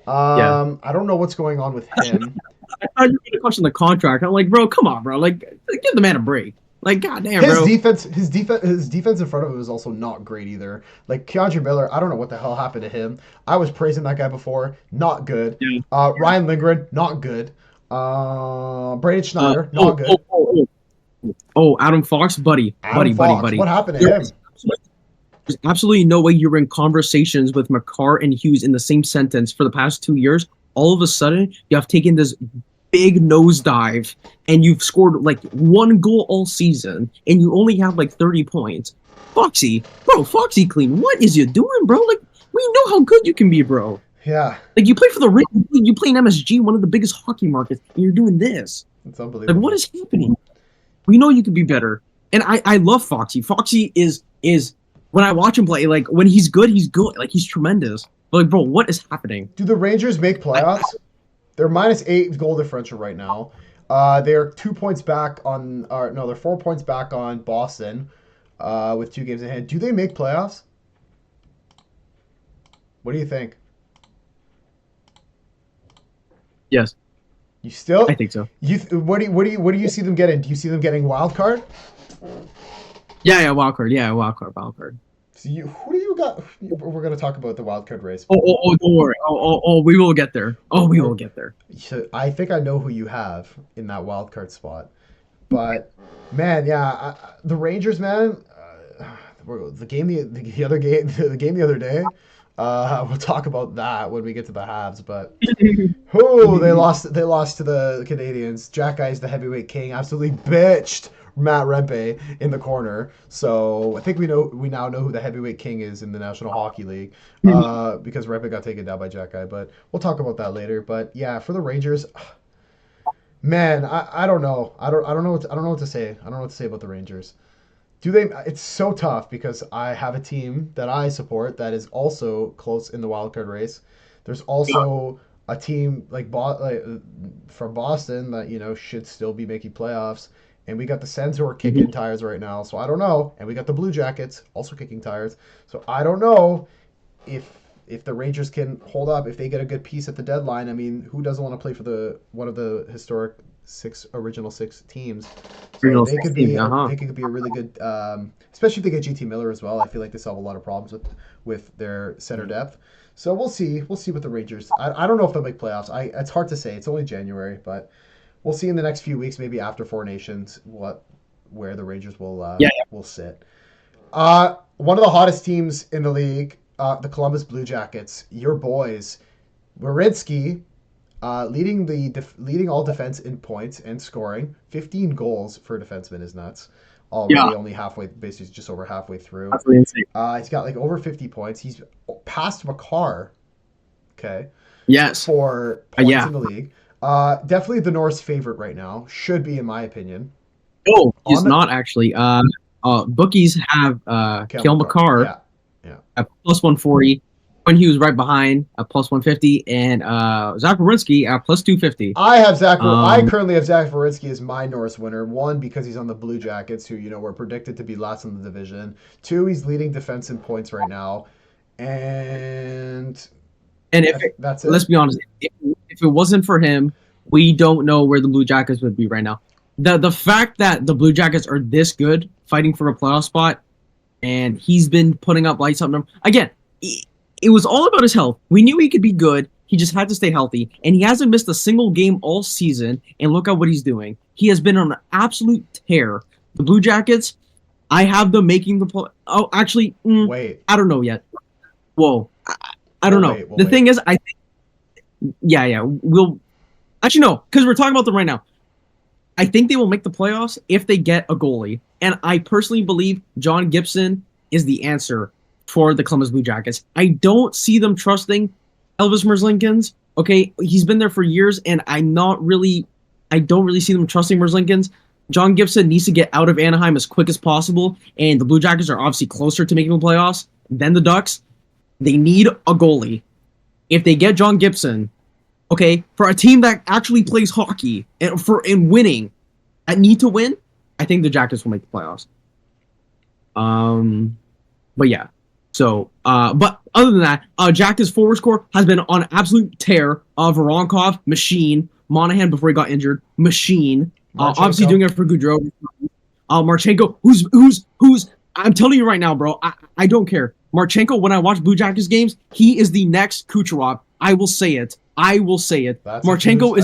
I don't know what's going on with him. I thought you were gonna question the contract. I'm like, bro, come on, bro. Like, give the man a break. Like, goddamn, bro. His defense in front of him is also not great either. Like Keandre Miller, I don't know what the hell happened to him. I was praising that guy before, not good. Yeah. Ryan Lindgren, not good. Braden Schneider, not good. Adam Fox, buddy. Buddy. What happened to him? There's absolutely no way you were in conversations with Makar and Hughes in the same sentence for the past 2 years. All of a sudden, you have taken this big nosedive and you've scored like 1 goal all season and you only have like 30 points. Foxy Clean, what is you doing, bro? Like, we know how good you can be, bro. Yeah. Like, you play for the Rangers, you play in MSG, one of the biggest hockey markets, and you're doing this. It's unbelievable. Like, what is happening? We know you could be better. And I love Foxy. Foxy is when I watch him play, like, when he's good, like, he's tremendous. But, like, bro, what is happening? Do the Rangers make playoffs? They're -8 goal differential right now. They're 2 points back on, they're 4 points back on Boston with 2 games in hand. Do they make playoffs? What do you think? Yes, You still? I think so. What do you see them getting? Do you see them getting wild card? Yeah, wild card. Yeah, wild card. So who do you got? We're gonna talk about the wild card race. Don't worry. We will get there. We will get there. I think I know who you have in that wild card spot, but man, yeah, the Rangers, man. The game the other game the game the other day. We'll talk about that when we get to the halves, but they lost to the Canadians. Jack Guy's the heavyweight king, absolutely bitched Matt Rempe in the corner. So I think we now know who the heavyweight king is in the National Hockey League, because Rempe got taken down by Jack Guy. But we'll talk about that later. But yeah, for the Rangers, man, I don't know. I don't know what to say. I don't know what to say about the Rangers. It's so tough because I have a team that I support that is also close in the wild card race. There's also a team from Boston that should still be making playoffs, and we got the Sens who are kicking tires right now. So I don't know, and we got the Blue Jackets also kicking tires. So I don't know if the Rangers can hold up, if they get a good piece at the deadline. I mean, who doesn't want to play for one of the historic original six teams? So they could be a really good, especially if they get JT Miller as well. I feel like they solve a lot of problems with their center depth. So we'll see with the Rangers. I don't know if they'll make playoffs. It's hard to say. It's only January, but we'll see in the next few weeks, maybe after Four Nations, where the Rangers will sit. One of the hottest teams in the league, the Columbus Blue Jackets, your boys, Werenski, leading all defense in points and scoring. 15 goals for a defenseman is nuts. Already only basically just over halfway through. That's really insane. He's got like over 50 points. He's passed Makar. Okay. Yes. For points in the league. Definitely the Norris favorite right now. Should be, in my opinion. Oh, he's not actually. Bookies have Cale Makar at plus 140. When he was right behind at plus 150, and Zach Werenski at plus 250. I currently have Zach Werenski as my Norris winner. One, because he's on the Blue Jackets, who were predicted to be last in the division. Two, he's leading defense in points right now, and that's it. Let's be honest, if it wasn't for him, we don't know where the Blue Jackets would be right now. The fact that the Blue Jackets are this good, fighting for a playoff spot, and he's been putting up lights up numbers again. It was all about his health. We knew he could be good. He just had to stay healthy. And he hasn't missed a single game all season. And look at what he's doing. He has been on an absolute tear. The Blue Jackets, I have them making the play. Oh, actually, wait. I don't know yet. Whoa. I don't know. The thing is, I think, we'll actually no, because we're talking about them right now. I think they will make the playoffs if they get a goalie. And I personally believe John Gibson is the answer for the Columbus Blue Jackets. I don't see them trusting Elvis Merzlikins. Okay, he's been there for years, and I don't really see them trusting Merzlikins. John Gibson needs to get out of Anaheim as quick as possible, and the Blue Jackets are obviously closer to making the playoffs than the Ducks. They need a goalie. If they get John Gibson, okay, for a team that actually plays hockey and winning, I need to win. I think the Jackets will make the playoffs. But yeah. So, but other than that, Jack's forward score has been on an absolute tear. Voronkov, machine. Monahan, before he got injured, machine. Obviously doing it for Gaudreau. Marchenko, who's I'm telling you right now, bro, I don't care. Marchenko, when I watch Blue Jackets games, he is the next Kucherov. I will say it. Marchenko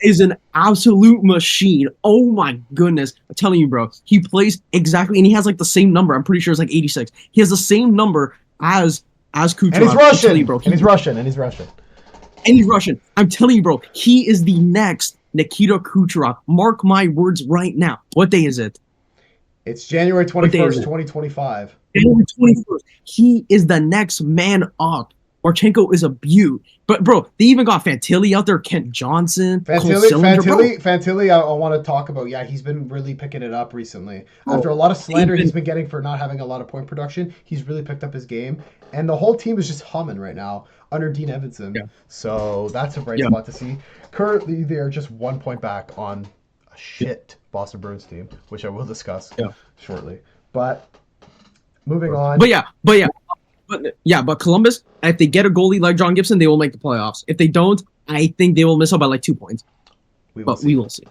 is an absolute machine. Oh my goodness. I'm telling you, bro. He plays exactly, and he has like the same number. I'm pretty sure it's like 86. He has the same number as Kucherov. And he's Russian. And he's Russian. I'm telling you, bro. He is the next Nikita Kucherov. Mark my words right now. What day is it? It's January 21st, 2025. January 21st. He is the next man up. Marchenko is a beaut. But, bro, they even got Fantilli out there, Kent Johnson, Fantilli, I want to talk about. Yeah, he's been really picking it up recently. After a lot of slander he's been getting for not having a lot of point production, he's really picked up his game. And the whole team is just humming right now under Dean Evanson. Yeah. So that's a bright spot to see. Currently, they're just 1 point back on a shit Boston Bruins team, which I will discuss shortly. But moving on. But Columbus, if they get a goalie like John Gibson, they will make the playoffs. If they don't, I think they will miss out by like 2 points. We will But see. we will see.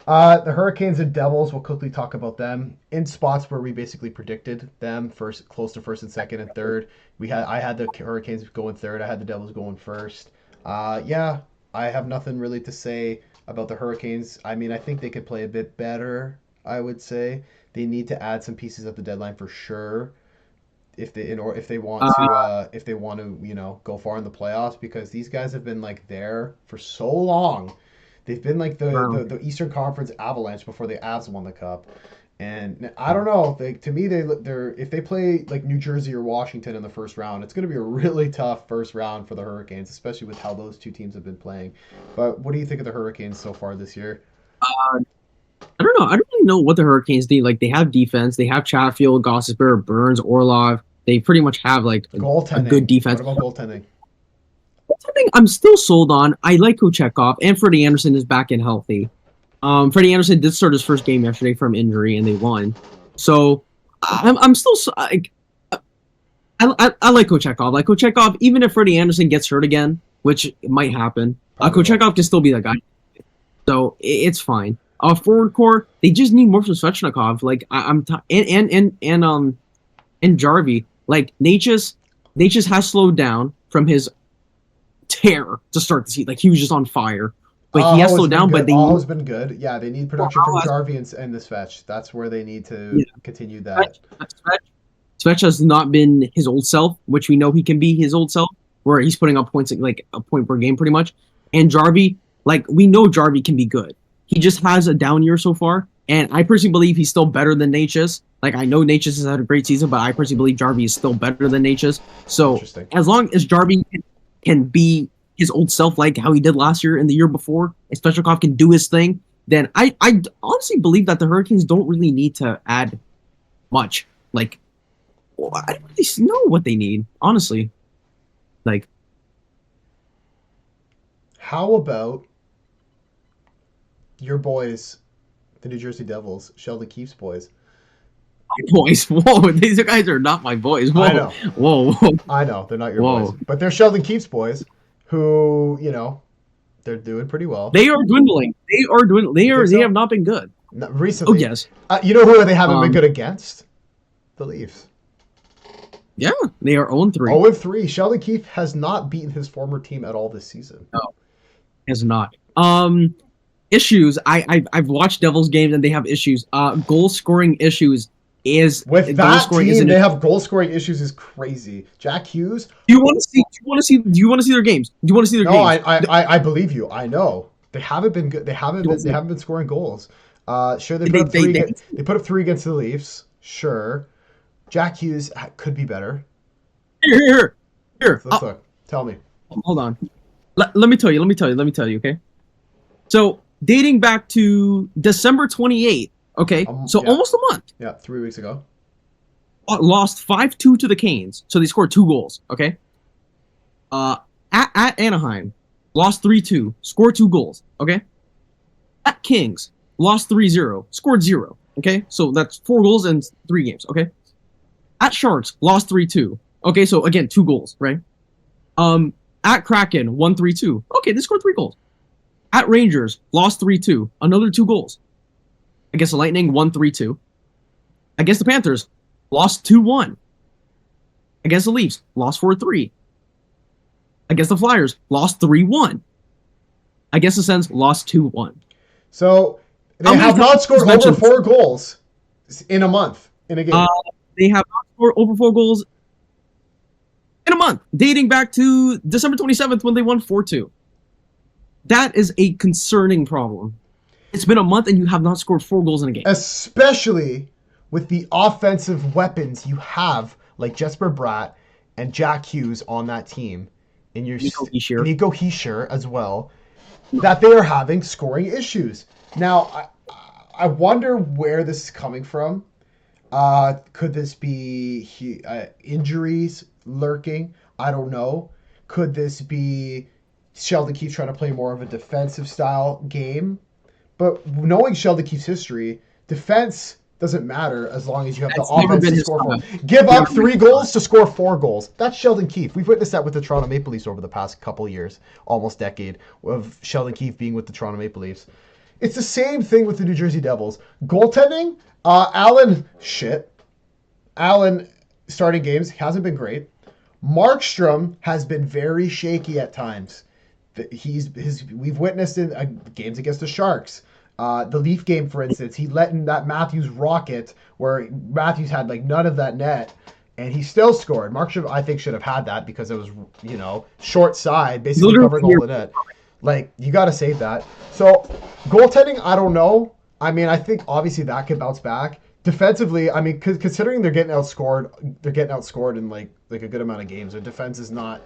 The Hurricanes and Devils, we'll quickly talk about them in spots where we basically predicted them first, close to first and second and third. I had the Hurricanes going third. I had the Devils going first. Yeah, I have nothing really to say about the Hurricanes. I mean, I think they could play a bit better. I would say they need to add some pieces at the deadline for sure. If they want to go far in the playoffs, because these guys have been like there for so long. They've been like the Eastern Conference Avalanche before the Avs won the cup. And I don't know. To me, they're if they play like New Jersey or Washington in the first round, it's going to be a really tough first round for the Hurricanes, especially with how those two teams have been playing. But what do you think of the Hurricanes so far this year? I don't know. I don't really know what the Hurricanes need. Like they have defense. They have Chatfield, Gostisbehere, Burns, Orlov. They pretty much have like a good defense. What about goaltending? Something I'm still sold on. I like Kochetkov, and Freddie Anderson is back and healthy. Freddie Anderson did start his first game yesterday from injury, and they won. So I'm still like I like Kochetkov. Like Kochetkov, even if Freddie Anderson gets hurt again, which might happen, Kochetkov can still be that guy. So it's fine. Forward core, they just need more from Svechnikov. Like and Jarvie. Like Natchez has slowed down from his tear to start the season. Like he was just on fire, but he has slowed down. But has been good. Yeah, they need production from Jarvie and the Svech. That's where they need to continue that. Svech has not been his old self, which we know he can be his old self, where he's putting up points like a point per game pretty much. And Jarvie, like we know Jarvie can be good. He just has a down year so far, and I personally believe he's still better than Natchez. Like I know Natchez has had a great season, but I personally believe Jarvie is still better than Natchez. So as long as Jarvie can be his old self, like how he did last year and the year before, and Svechnikov can do his thing, then I honestly believe that the Hurricanes don't really need to add much. Like I don't really know what they need, honestly. Like, how about your boys, the New Jersey Devils, Sheldon Keefe's boys? My boys, whoa! These guys are not my boys. Whoa, I know. Whoa. I know they're not your boys, but they're Sheldon Keefe's boys, who they're doing pretty well. They are dwindling. They have not been good recently. Oh yes. You know who they haven't been good against? The Leafs. Yeah, they are 0-3. 0-3. Sheldon Keefe has not beaten his former team at all this season. No, has not. Issues. I've watched Devils games and they have issues. Goal scoring issues is with that team. They have goal scoring issues is crazy. Jack Hughes. Do you want to see their games? Do you want to see their games? No, I believe you. I know they haven't been good. They haven't been scoring goals. Sure, they put up 3 against the Leafs. Sure. Jack Hughes could be better. Here. Let's look. Tell me. Hold on. Let me tell you. Okay. So dating back to December 28th. Okay. Almost a month. Yeah, 3 weeks ago. Lost 5-2 to the Canes. So they scored 2 goals. Okay. At Anaheim, lost 3-2, scored 2 goals. Okay. At Kings, lost 3-0, scored 0. Okay. So that's 4 goals in 3 games. Okay. At Sharks, lost 3-2. Okay, so again, 2 goals, right? At Kraken, won 3-2. Okay, they scored 3 goals. At Rangers, lost 3-2. Another 2 goals. Against the Lightning, won 3-2. Against the Panthers, lost 2-1. Against the Leafs, lost 4-3. Against the Flyers, lost 3-1. Against the Sens, lost 2-1. So they have not scored over 4 goals in a month in a game. They have not scored over 4 goals in a month, dating back to December 27th when they won 4-2. That is a concerning problem. It's been a month and you have not scored 4 goals in a game. Especially with the offensive weapons you have, like Jesper Bratt and Jack Hughes on that team. And Nico Hischier as well. That they are having scoring issues. Now, I wonder where this is coming from. Could this be injuries lurking? I don't know. Could this be Sheldon Keefe trying to play more of a defensive style game? But knowing Sheldon Keefe's history, defense doesn't matter as long as you have the offense to score for. Give up 3 goals to score 4 goals. That's Sheldon Keefe. We've witnessed that with the Toronto Maple Leafs over the past couple years, almost decade, of Sheldon Keefe being with the Toronto Maple Leafs. It's the same thing with the New Jersey Devils. Goaltending, Allen starting games hasn't been great. Markstrom has been very shaky at times. We've witnessed in games against the Sharks. The Leaf game, for instance, he let in that Matthews rocket where Matthews had like none of that net, and he still scored. Markstrom, I think, should have had that because it was, short side, basically covering all the net. Like, you got to save that. So, goaltending, I don't know. I mean, I think obviously that could bounce back. Defensively, I mean, considering they're getting outscored in like a good amount of games. Their defense is not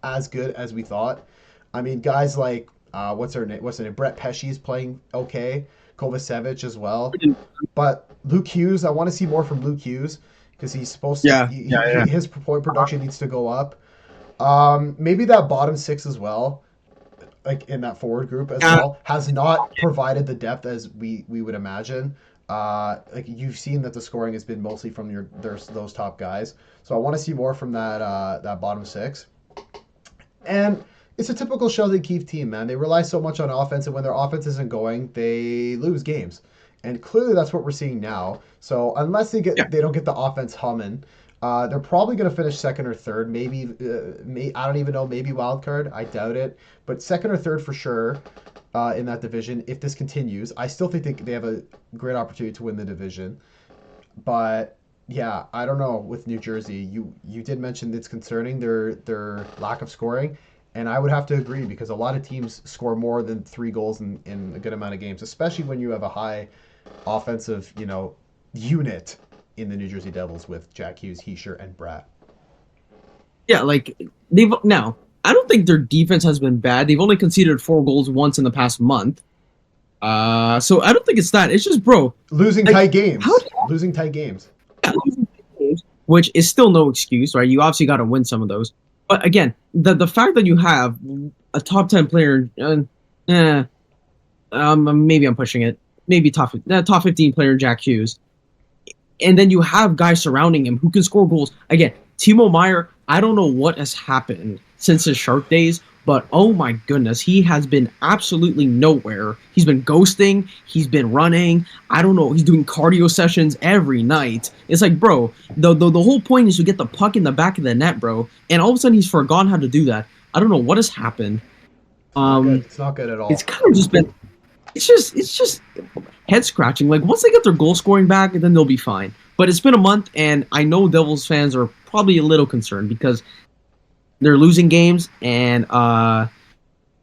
as good as we thought. I mean, guys like what's her name? Brett Pesce is playing okay. Kovacevic as well. But Luke Hughes, I want to see more from Luke Hughes because he's supposed to. His point production needs to go up. Maybe that bottom 6 as well, like in that forward group as well, has not provided the depth as we would imagine. Like you've seen that the scoring has been mostly from those top guys. So I want to see more from that bottom 6. And it's a typical Sheldon Keefe team, man. They rely so much on offense, and when their offense isn't going, they lose games. And clearly that's what we're seeing now. So unless they don't get the offense humming, they're probably going to finish second or third. Maybe I don't even know. Maybe wild card. I doubt it. But second or third for sure in that division. If this continues, I still think they have a great opportunity to win the division. But yeah, I don't know with New Jersey. You did mention it's concerning their lack of scoring. And I would have to agree because a lot of teams score more than 3 goals in a good amount of games, especially when you have a high offensive, unit in the New Jersey Devils with Jack Hughes, Hischier, and Bratt. Yeah, like now, I don't think their defense has been bad. They've only conceded 4 goals once in the past month. So I don't think it's that. It's just, bro, losing tight games. Losing tight games. Yeah, which is still no excuse, right? You obviously got to win some of those. But again, the fact that you have a top 10 player, maybe I'm pushing it, maybe top 15 player Jack Hughes, and then you have guys surrounding him who can score goals. Again, Timo Meier, I don't know what has happened since his Shark days, but oh my goodness, he has been absolutely nowhere. He's been ghosting. He's been running. I don't know. He's doing cardio sessions every night. It's like, bro, the whole point is to get the puck in the back of the net, bro. And all of a sudden, he's forgotten how to do that. I don't know what has happened. It's not good at all. It's kind of just been. It's just head scratching. Like once they get their goal scoring back, then they'll be fine. But it's been a month, and I know Devils fans are probably a little concerned because they're losing games, and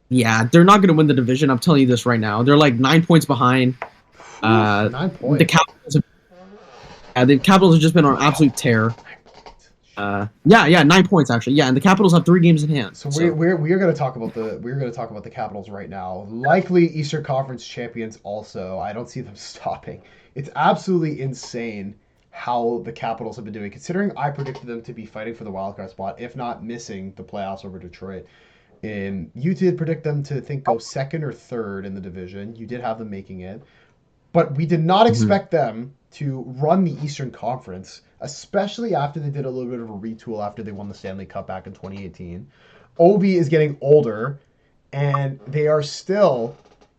yeah, they're not going to win the division. I'm telling you this right now. They're like 9 points behind. 9 points. The Capitals have just been on an absolute tear. 9 points actually. Yeah, and the Capitals have 3 games in hand. So we're going to talk about the Capitals right now. Likely Eastern Conference champions. Also, I don't see them stopping. It's absolutely insane how the Capitals have been doing, considering I predicted them to be fighting for the wildcard spot, if not missing the playoffs over Detroit. And you did predict them to go second or third in the division. You did have them making it. But we did not expect them to run the Eastern Conference, especially after they did a little bit of a retool after they won the Stanley Cup back in 2018. Ovi is getting older, and they are still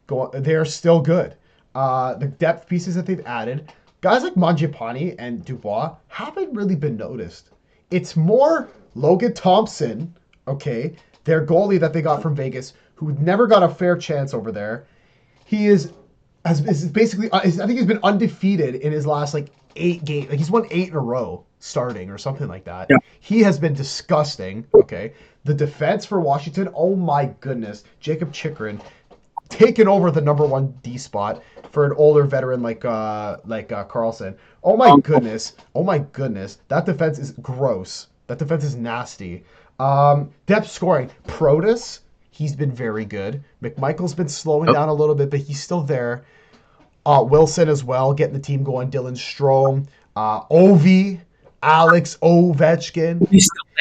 good. The depth pieces that they've added, guys like Mangiapane and Dubois haven't really been noticed. It's more Logan Thompson, okay, their goalie that they got from Vegas, who never got a fair chance over there. He is basically, I think he's been undefeated in his last 8 games. Like he's won 8 in a row starting or something like that. Yeah. He has been disgusting. Okay, the defense for Washington. Oh my goodness, Jacob Chychrun taken over the number 1 D spot for an older veteran like Carlson. Oh my goodness. That defense is gross. That defense is nasty. Depth scoring. Protas, he's been very good. McMichael's been slowing down a little bit, but he's still there. Wilson as well, getting the team going. Dylan Strome. Ovi. Alex Ovechkin.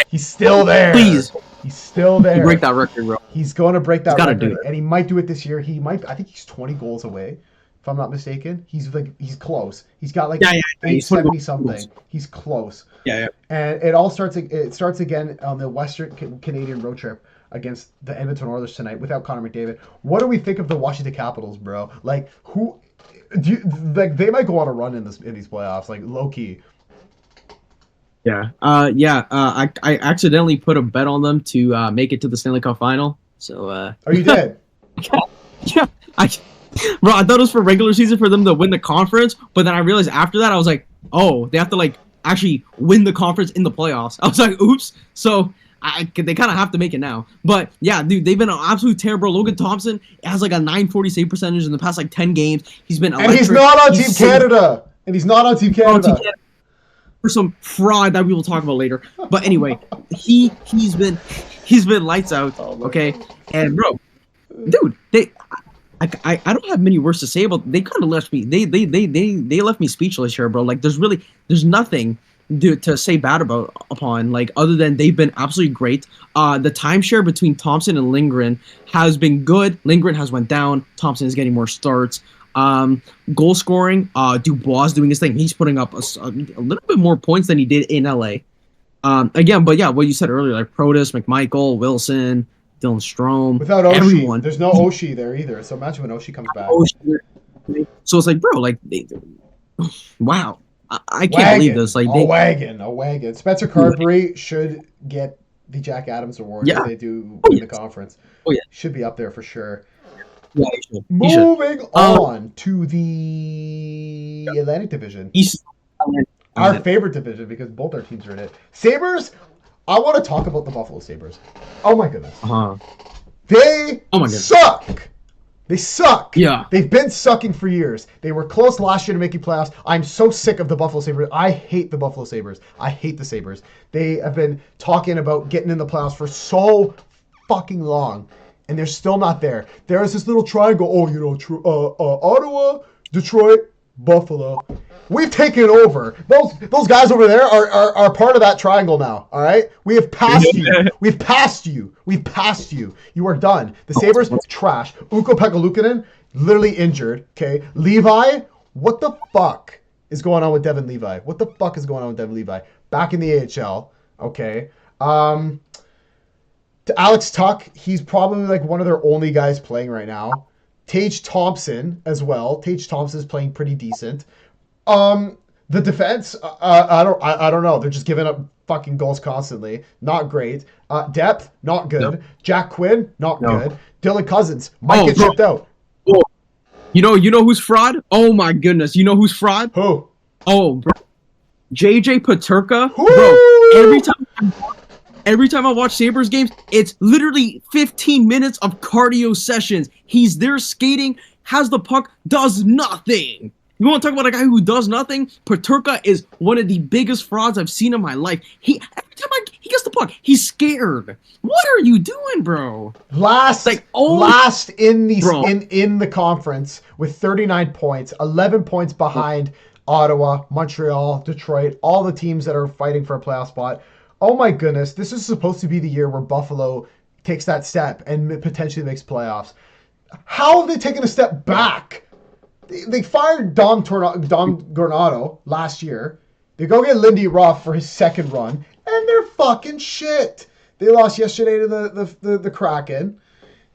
He's still there. Please. He's still there. He'll break that record, bro. He's going to break that record. Do it. And he might do it this year. I think he's 20 goals away if I'm not mistaken. He's close. He's got like Yeah, 870 something. He's close. Yeah. And it starts again on the Western Canadian road trip against the Edmonton Oilers tonight without Connor McDavid. What do we think of the Washington Capitals, bro? Like, who do you, like, they might go on a run in these playoffs, like, low key. Yeah. I accidentally put a bet on them to make it to the Stanley Cup final. So Oh, you did? Yeah. Bro, I thought it was for regular season for them to win the conference, but then I realized after that I was like, oh, they have to like actually win the conference in the playoffs. I was like, oops. So they kind of have to make it now. But yeah, dude, they've been an absolute terror, bro. Logan Thompson has like a .940 save percentage in the past like 10 games. He's been electric. And he's not on Team Canada. And he's not on Team Canada. For some fraud that we will talk about later. But anyway, he's been lights out. Okay, and bro, dude, I don't have many words to say about. They kind of left me. They left me speechless here, bro. Like there's nothing to say bad upon, like, other than they've been absolutely great. The timeshare between Thompson and Lindgren has been good. Lindgren has went down. Thompson is getting more starts. Goal scoring, Dubois doing his thing. He's putting up a little bit more points than he did in LA. Again, but yeah, what you said earlier, like Protas, McMichael, Wilson, Dylan Strome, without Oshie, everyone. There's no Oshie there either. So imagine when Oshie comes back. So it's like, bro, like, wow, I can't believe this. Like, a wagon. Spencer Carberry should get the Jack Adams Award if they do win the conference. Oh yeah, should be up there for sure. Yeah, Moving on to the Atlantic Division. Our favorite division, because both our teams are in it. Sabres, I want to talk about the Buffalo Sabres. Oh my goodness. They suck. They suck. Yeah. They've been sucking for years. They were close last year to making playoffs. I'm so sick of the Buffalo Sabres. I hate the Buffalo Sabres. I hate the Sabres. They have been talking about getting in the playoffs for so fucking long. And they're still not there. There's this little triangle. Oh, Ottawa, Detroit, Buffalo. We've taken over. Those guys over there are part of that triangle now. All right, we have passed you. We've passed you. We've passed you. You are done. The Sabres, trash. Ukko-Pekka Luukkonen, literally injured. Okay, Levi. What the fuck is going on with Devin Levi? What the fuck is going on with Devin Levi? Back in the AHL. Okay. To Alex Tuch, he's probably like one of their only guys playing right now. Tage Thompson as well. Tage Thompson is playing pretty decent. The defense, I don't know. They're just giving up fucking goals constantly. Not great. Depth, not good. No. Jack Quinn, not good. Dylan Cousins might get shipped out. Oh. You know who's fraud? Oh my goodness. You know who's fraud? Who? Oh, bro. JJ Peterka. Bro, every time I watch Sabres games, it's literally 15 minutes of cardio sessions. He's there skating, has the puck, does nothing. You want to talk about a guy who does nothing? Peterka is one of the biggest frauds I've seen in my life. Every time he gets the puck, he's scared. What are you doing, bro? Last in the conference with 39 points, 11 points behind Ottawa, Montreal, Detroit, all the teams that are fighting for a playoff spot. Oh my goodness, this is supposed to be the year where Buffalo takes that step and potentially makes playoffs. How have they taken a step back? They fired Dom Granado last year. They go get Lindy Ruff for his second run, and they're fucking shit. They lost yesterday to the Kraken.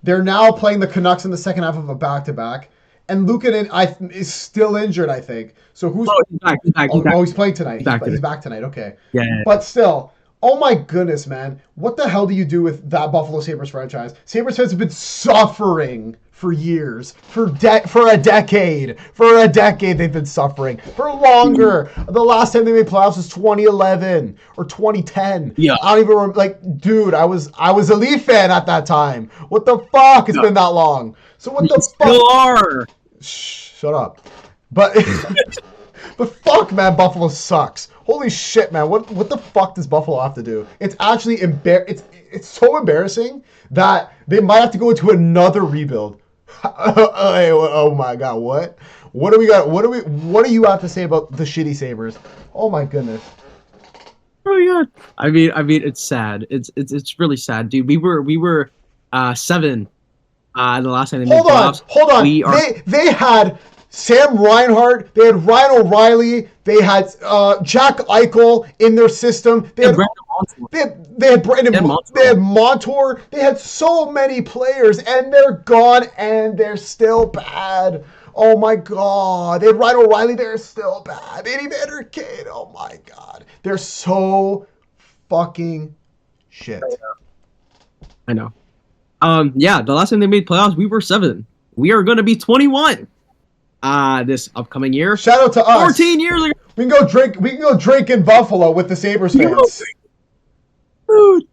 They're now playing the Canucks in the second half of a back-to-back. And Luukkonen is still injured, I think. So who's... Oh, he's back. He's playing tonight. He's back tonight, okay. Yeah. But still... Oh my goodness, man. What the hell do you do with that Buffalo Sabres franchise? Sabres fans have been suffering for years. For a decade. For a decade they've been suffering. For longer. The last time they made playoffs was 2011 or 2010. Yeah. I don't even remember. Like, dude, I was a Leaf fan at that time. What the fuck? It's been that long. So what the fuck? Still are. Shut up. But fuck, man, Buffalo sucks. Holy shit, man! What the fuck does Buffalo have to do? It's actually it's so embarrassing that they might have to go into another rebuild. Oh my god, what? What do we got? What do you have to say about the shitty Sabres? Oh my goodness. Oh yeah. I mean, it's sad. It's really sad, dude. We were 7. The last time they made playoffs. Hold on. They had Sam Reinhart, they had Ryan O'Reilly, they had Jack Eichel in their system. They had Brandon, they had Montour. They had so many players, and they're gone, and they're still bad. Oh my God. They had Ryan O'Reilly, they're still bad. They had Evander Kane, oh my God. They're so fucking shit. I know. Yeah, the last time they made playoffs, we were 7. We are going to be 21. This upcoming year. Shout out to us. 14 years ago. We can go drink in Buffalo with the Sabres fans. Dude.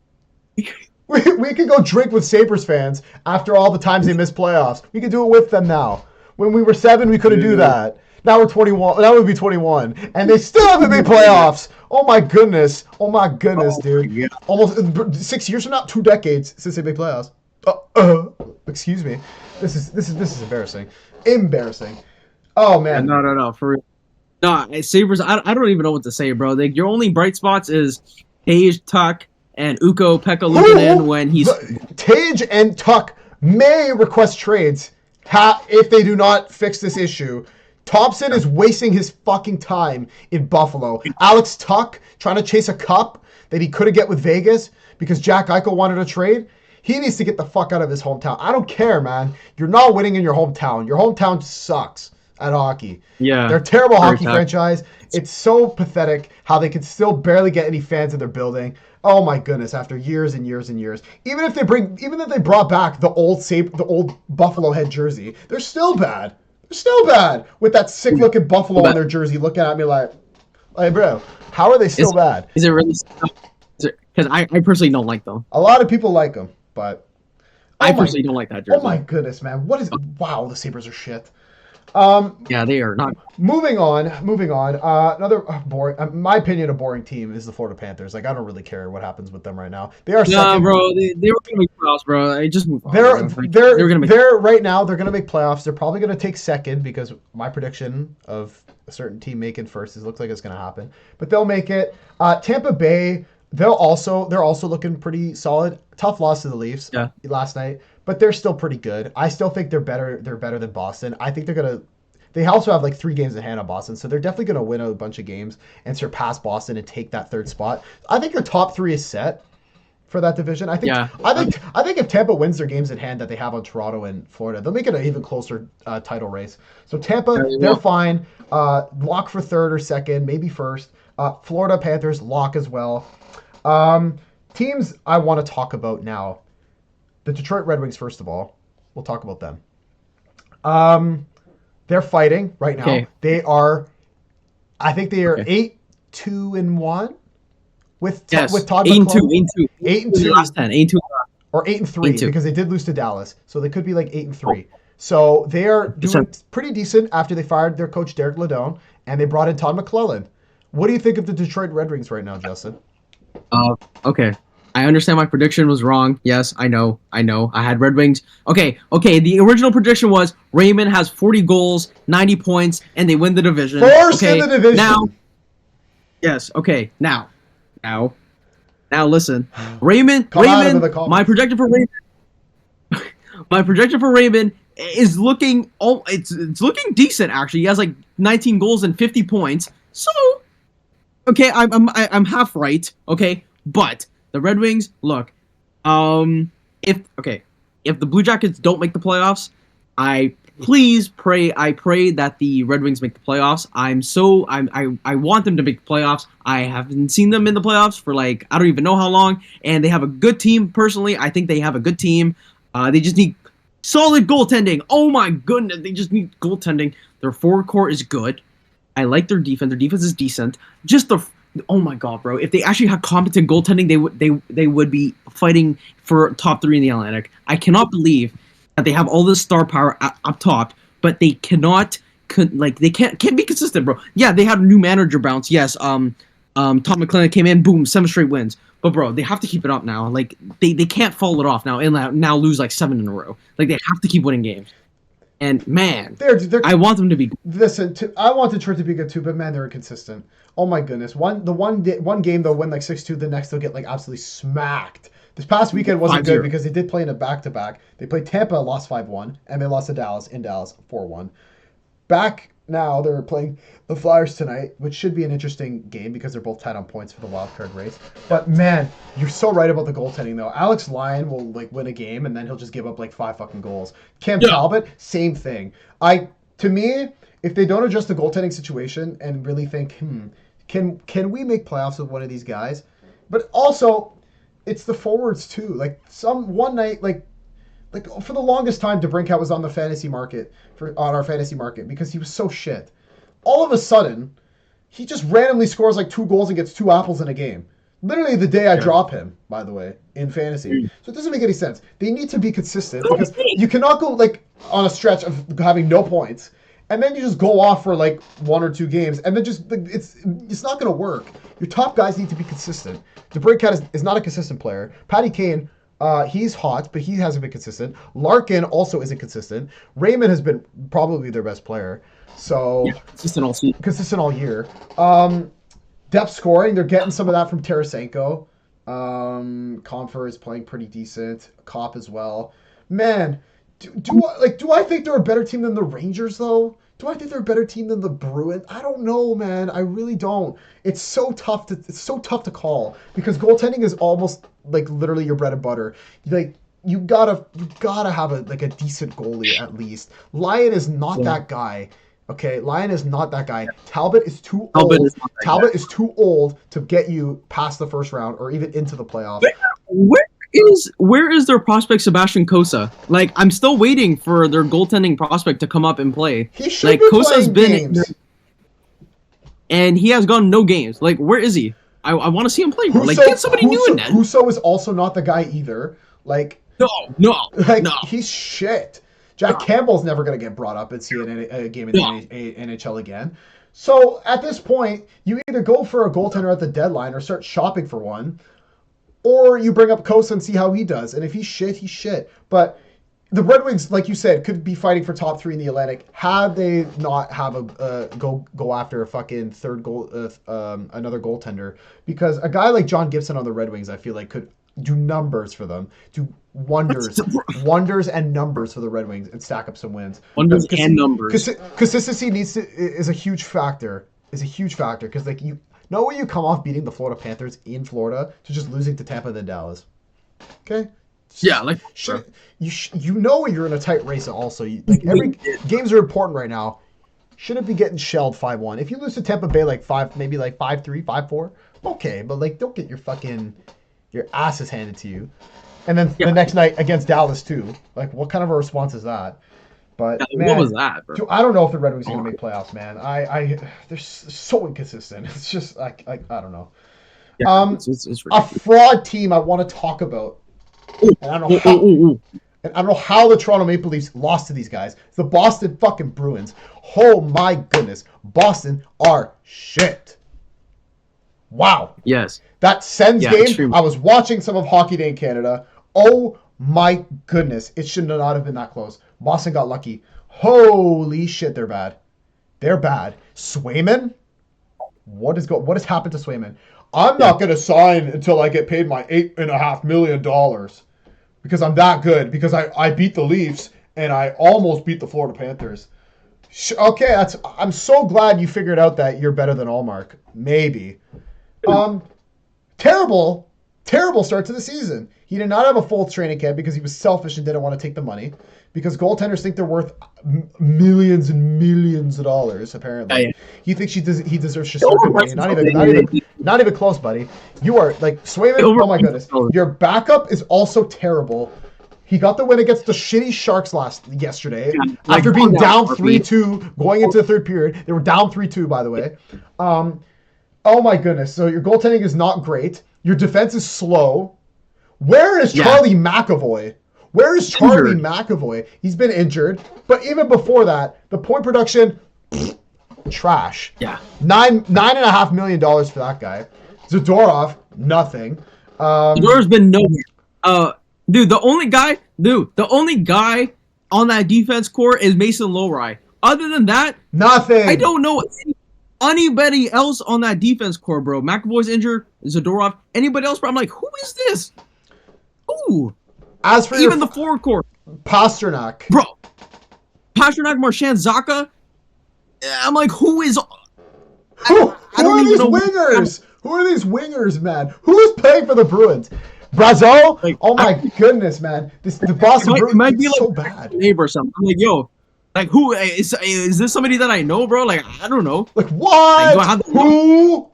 We could go drink with Sabres fans after all the times they missed playoffs. We could do it with them now. When we were 7, we couldn't do that. Now we're 21. Now we'd be 21, and they still haven't made playoffs. Oh my goodness. Oh my goodness, dude. Yeah. Almost 6 years from now, 2 decades since they made playoffs. Excuse me. This is embarrassing. Embarrassing. Oh man. No. For real. No, Sabres. I don't even know what to say, bro. Like, your only bright spots is Tage, Tuck, and Ukko-Pekka Luukkonen when he's Tage and Tuck may request trades if they do not fix this issue. Thompson is wasting his fucking time in Buffalo. Alex Tuck trying to chase a cup that he couldn't get with Vegas because Jack Eichel wanted a trade. He needs to get the fuck out of his hometown. I don't care, man. You're not winning in your hometown. Your hometown sucks at hockey. Yeah. They're a terrible hockey franchise. It's so pathetic how they can still barely get any fans in their building. Oh my goodness, after years and years and years. Even if they brought back the old Buffalo head jersey, they're still bad. They're still bad with that sick looking Buffalo on their jersey looking at me like bro, how are they still bad? Is it really? Because I personally don't like them. A lot of people like them, but I personally don't like that jersey. Oh my goodness, man! Wow, the Sabres are shit. Yeah, they are not. Moving on. Another boring, my opinion, a boring team is the Florida Panthers. Like, I don't really care what happens with them right now. They are second. Bro. They were gonna make playoffs, bro. Just move on. They're right now. They're gonna make playoffs. They're probably gonna take second because my prediction of a certain team making first looks like it's gonna happen. But they'll make it. Tampa Bay. They're also looking pretty solid. Tough loss to the Leafs last night, but they're still pretty good. I still think they're better. They're better than Boston. I think they also have like 3 games in hand on Boston, so they're definitely gonna win a bunch of games and surpass Boston and take that 3rd spot. I think your top 3 is set for that division. I think if Tampa wins their games in hand that they have on Toronto and Florida, they'll make it an even closer title race. So Tampa, they're fine. Lock for 3rd or 2nd, maybe 1st. Florida Panthers lock as well. Teams I want to talk about now. The Detroit Red Wings, first of all. We'll talk about them. They're fighting right now. Okay. I think they are 8-2-1 with Todd McClellan. 8-2. Last 10. 8-2. Or 8-3 because they did lose to Dallas. So they could be like 8-3. So they are doing pretty decent after they fired their coach Derek Ledon and they brought in Todd McClellan. What do you think of the Detroit Red Wings right now, Justin? Okay. I understand my prediction was wrong. Yes, I know. I had Red Wings. Okay. The original prediction was Raymond has 40 goals, 90 points, and they win the division. First in the division. Now, yes. Okay. Now, listen. Raymond. My projection for Raymond is looking. It's looking decent actually. He has like 19 goals and 50 points. So, okay, I'm half right. Okay, but the Red Wings, look, if the Blue Jackets don't make the playoffs, I pray that the Red Wings make the playoffs. I want them to make the playoffs. I haven't seen them in the playoffs for like I don't even know how long, and they have a good team. Personally, I think they have a good team. They just need solid goaltending. Oh my goodness, they just need goaltending. Their forward core is good. I like their defense. Their defense is decent. Oh my god, bro! If they actually had competent goaltending, they would be fighting for top 3 in the Atlantic. I cannot believe that they have all this star power up top, but they can't be consistent, bro. Yeah, they had a new manager bounce. Yes, Todd McClellan came in, boom, 7 straight wins. But bro, they have to keep it up now. Like they can't fall it off now and now lose like 7 in a row. Like they have to keep winning games. And man, I want them to be good. Listen, I want Detroit to be good too, but man, they're inconsistent. Oh my goodness. One game they'll win like 6-2, the next they'll get like absolutely smacked. This past weekend wasn't 5-0. Good because they did play in a back-to-back. They played Tampa, lost 5-1, and they lost to Dallas in Dallas 4-1. back now. They're playing the Flyers tonight, which should be an interesting game because they're both tied on points for the wild card race. But man, you're so right about the goaltending though. Alex Lyon will like win a game and then he'll just give up like 5 fucking goals. Cam Talbot, same thing. To me, if they don't adjust the goaltending situation and really think, can we make playoffs with one of these guys? But also, it's the forwards too. Like one night, like for the longest time, DeBrincat was on the fantasy market on our fantasy market because he was so shit. All of a sudden, he just randomly scores like 2 goals and gets 2 apples in a game. Literally the day I drop him, by the way, in fantasy. So it doesn't make any sense. They need to be consistent because you cannot go like on a stretch of having no points and then you just go off for like 1 or 2 games and then just it's not going to work. Your top guys need to be consistent. DeBrincat is not a consistent player. Patty Kane, he's hot, but he hasn't been consistent. Larkin also isn't consistent. Raymond has been probably their best player. So consistent all year. Depth scoring, they're getting some of that from Tarasenko. Compher is playing pretty decent. Kopp as well. Man, do I think they're a better team than the Rangers though? Do I think they're a better team than the Bruins? I don't know, man. I really don't. It's so tough to call because goaltending is almost like literally your bread and butter. Like you gotta have a decent goalie at least. Lyon is not that guy. Okay, Lyon is not that guy. Talbot is too old. Talbot is too old to get you past the first round or even into the playoffs. Where is their prospect Sebastian Cossa? Like, I'm still waiting for their goaltending prospect to come up and play. He should be Cosa's playing games. And he has gone no games. Like, where is he? I want to see him play, bro. Like, get somebody new in that. Husso is also not the guy either. Like, no. He's shit. Jack Campbell's never going to get brought up and see a game in the NHL again. So at this point, you either go for a goaltender at the deadline or start shopping for one, or you bring up Cossa and see how he does. And if he's shit, he's shit. But the Red Wings, like you said, could be fighting for top 3 in the Atlantic had they not have a go after a fucking another goaltender. Because a guy like John Gibson on the Red Wings, I feel like could do numbers for them, do wonders and numbers for the Red Wings and stack up some wins. Wonders and numbers. Consistency is a huge factor. Because like no way you come off beating the Florida Panthers in Florida to just losing to Tampa than Dallas. Okay. Yeah, like you know you're in a tight race. Also, every games are important right now. Shouldn't be getting shelled 5-1. If you lose to Tampa Bay like 5-3, 5-4, okay, but like don't get your asses handed to you. And then the next night against Dallas too. Like, what kind of a response is that? But man, what was that, bro? Dude, I don't know if the Red Wings are going to make playoffs, man. They're so inconsistent. It's just like I don't know. Yeah, it's a fraud team I want to talk about. And I don't know how the Toronto Maple Leafs lost to these guys. It's the Boston fucking Bruins. Oh my goodness, Boston are shit. Wow. Yes. That Sens game, extremely. I was watching some of Hockey Day in Canada. Oh my goodness. It should not have been that close. Boston got lucky. Holy shit, they're bad. They're bad. Swayman? What has happened to Swayman? I'm not going to sign until I get paid my $8.5 million because I'm that good. Because I beat the Leafs and I almost beat the Florida Panthers. Okay, I'm so glad you figured out that you're better than Allmark. Maybe. Terrible start to the season. He did not have a full training camp because he was selfish and didn't want to take the money. Because goaltenders think they're worth millions and millions of dollars. Apparently, he thinks he deserves to start money. Not even close, buddy. You are like Swayman. Oh my goodness, your backup is also terrible. He got the win against the shitty Sharks yesterday after being down 3-2 going into the third period. They were down 3-2, by the way. Oh my goodness. So your goaltending is not great. Your defense is slow. Where is Charlie McAvoy? Where is Charlie McAvoy? He's been injured. But even before that, the point production, trash. Yeah. $9.5 million for that guy. Zadorov, nothing. Zadorov's been nowhere. Dude, the only guy on that defense core is Mason Lowry. Other than that, nothing. I don't know anybody else on that defense core, bro. McAvoy's injured. Zadorov. Anybody else, bro? I'm like, who is this? Who? As for even the forward core, Pasternak, bro. Pasternak, Marchand, Zacha. I'm like, who is? Who are these wingers? Who are these wingers, man? Who is playing for the Bruins? Brazo? Like, oh my goodness, man! The Boston Bruins might be like so bad. Neighbor or something. I'm like, yo, like who is this? Somebody that I know, bro? Like, I don't know. Like what? Like, who?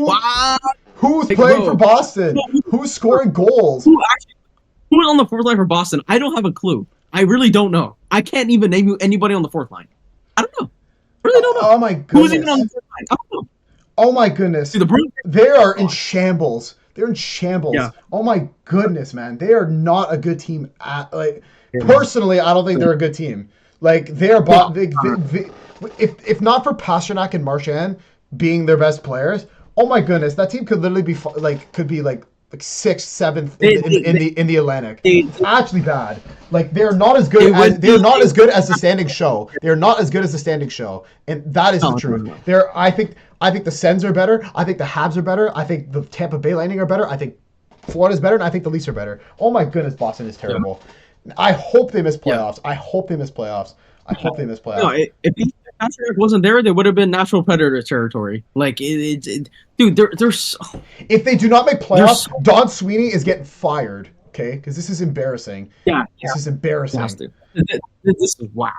What? Who's like, playing for Boston? Who's scoring goals? Who's on the fourth line for Boston? I don't have a clue. I really don't know. I can't even name you anybody on the fourth line. I don't know. I really don't know. Oh my goodness. Who's even on the fourth line? I don't know. Oh my goodness. Dude, the Bruins, they are in shambles. They're in shambles. Yeah. Oh my goodness, man. They are not a good team. Personally, I don't think they're a good team. Like they are. If not for Pastrnak and Marchand being their best players, oh my goodness, that team could literally be like sixth, seventh in the Atlantic. It's actually bad. Like they're not as good as the standings show. They're not as good as the standings show, and that is the truth. I think the Sens are better. I think the Habs are better. I think the Tampa Bay Lightning are better. I think Florida's better, and I think the Leafs are better. Oh my goodness, Boston is terrible. Yeah. I hope they miss playoffs. Yeah. I hope they miss playoffs. No, if Pastrnak wasn't there, they would have been Nashville Predator territory. Like, dude, they're so... If they do not make playoffs, Don Sweeney is getting fired, okay? Because this is embarrassing. This is embarrassing. This is wow.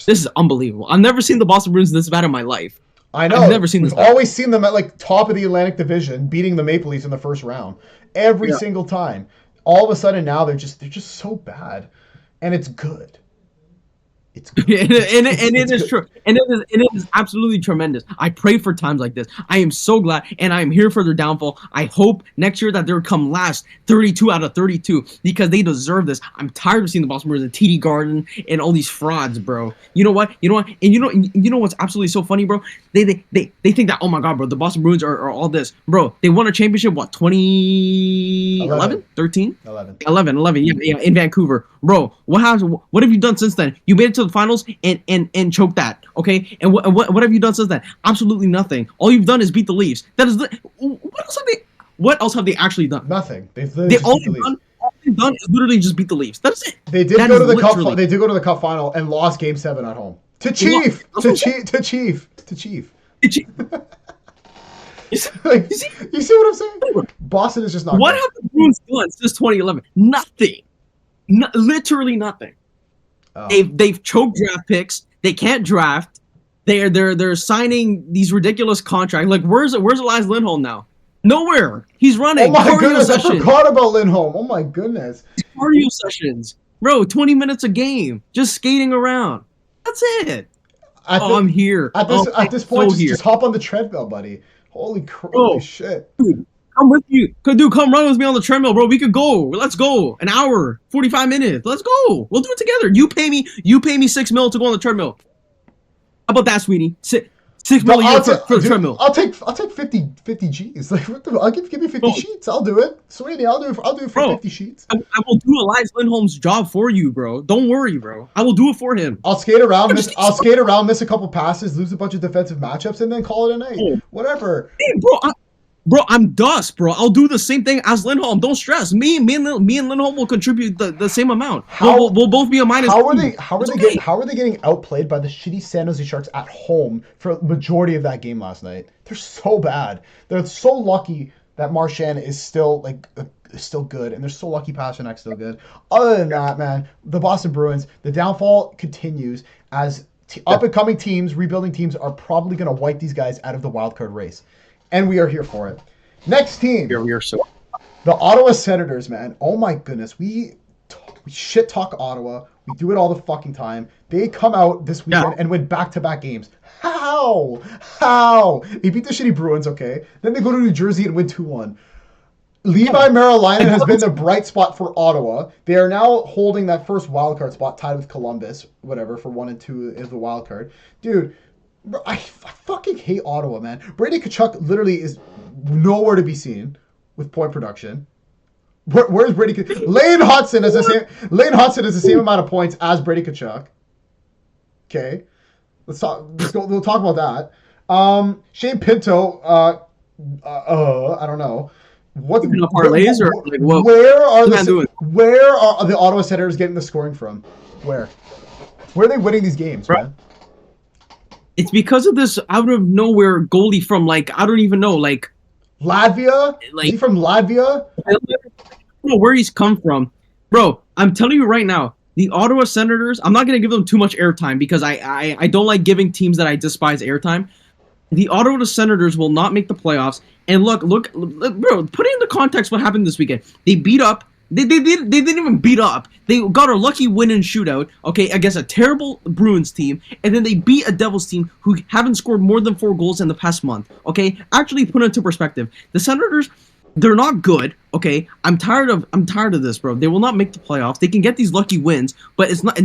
This is unbelievable. I've never seen the Boston Bruins this bad in my life. I know. I've never seen this. We've always seen them at like top of the Atlantic Division, beating the Maple Leafs in the first round every single time. All of a sudden now they're just so bad, and it's good. It's good. and it is true, and it is absolutely tremendous. I pray for times like this. I am so glad, and I am here for their downfall. I hope next year that they'll come last 32 out of 32 because they deserve this. I'm tired of seeing the Boston Bruins in TD Garden and all these frauds, bro. You know what? And you know what's absolutely so funny, bro? They think that, oh my god, bro, the Boston Bruins are all this, bro. They won a championship, what, 2011, 13, 11, yeah, in Vancouver, bro. What have you done since then? You made it to the finals and choked that, okay? And what have you done since then? Absolutely nothing. All you've done is beat the Leafs. That is what else have they actually done? Nothing. All they've done is literally just beat the Leafs. That's it. They did go to the cup. They did go to the cup final and lost Game 7 at home to Chief. You see what I'm saying? Boston is just not. What have the Bruins done since 2011? Nothing. Literally nothing. Oh. They've choked draft picks. They can't draft. They're signing these ridiculous contracts. Like where's Elias Lindholm now? Nowhere. He's running. Oh my goodness! I forgot about Lindholm. Oh my goodness. Cardio sessions, bro. 20 mintes a game, just skating around. That's it. I'm here. At this point, just hop on the treadmill, buddy. Holy shit. Dude, I'm with you. Dude, come run with me on the treadmill, bro. We could go. Let's go. An hour, 45 minutes. Let's go. We'll do it together. You pay me $6 million to go on the treadmill. How about that, sweetie? $6 million for the treadmill. I'll take 50 G's. Like I'll give me 50 sheets. I'll do it, sweetie. I'll do it for 50 sheets. I will do Elias Lindholm's job for you, bro. Don't worry, bro. I will do it for him. I'll skate around, miss a couple passes, lose a bunch of defensive matchups, and then call it a night. Whatever. Hey, bro, I'm dust, bro. I'll do the same thing as Lindholm. Don't stress. Me and Lindholm will contribute the same amount. We'll both be a minus. How are they getting outplayed by the shitty San Jose Sharks at home for the majority of that game last night? They're so bad. They're so lucky that Marchand is still good, and they're so lucky Pasternak's still good. Other than that, man, the Boston Bruins, the downfall continues as up and coming teams, rebuilding teams are probably going to wipe these guys out of the wild card race. And we are here for it. Next team. We are so. The Ottawa Senators, man. Oh my goodness. We shit talk Ottawa. We do it all the fucking time. They come out this weekend and win back-to-back games. How? They beat the shitty Bruins, okay? Then they go to New Jersey and win 2-1. Levi Marilainen has been the bright spot for Ottawa. They are now holding that first wildcard spot, tied with Columbus, whatever, for 1 and 2 is the wildcard. Dude, I fucking hate Ottawa, man. Brady Tkachuk literally is nowhere to be seen with point production. Where's Brady Tkachuk? Lane Hudson is the same amount of points as Brady Tkachuk. Okay, we'll talk about that. Shane Pinto. I don't know. What parlays or like what? Where are the Ottawa Senators getting the scoring from? Where are they winning these games, man? It's because of this out of nowhere goalie from like I don't even know like Latvia. Like, is he from Latvia? I don't know where he's come from, bro. I'm telling you right now, the Ottawa Senators. I'm not gonna give them too much airtime because I don't like giving teams that I despise airtime. The Ottawa Senators will not make the playoffs. And look, bro, put it into context what happened this weekend. They beat up. They didn't even beat up. They got a lucky win in shootout, okay, against a terrible Bruins team, and then they beat a Devils team who haven't scored more than 4 goals in the past month, okay? Actually, put it into perspective. The Senators, they're not good, okay? I'm tired of this, bro. They will not make the playoffs. They can get these lucky wins, but it's not.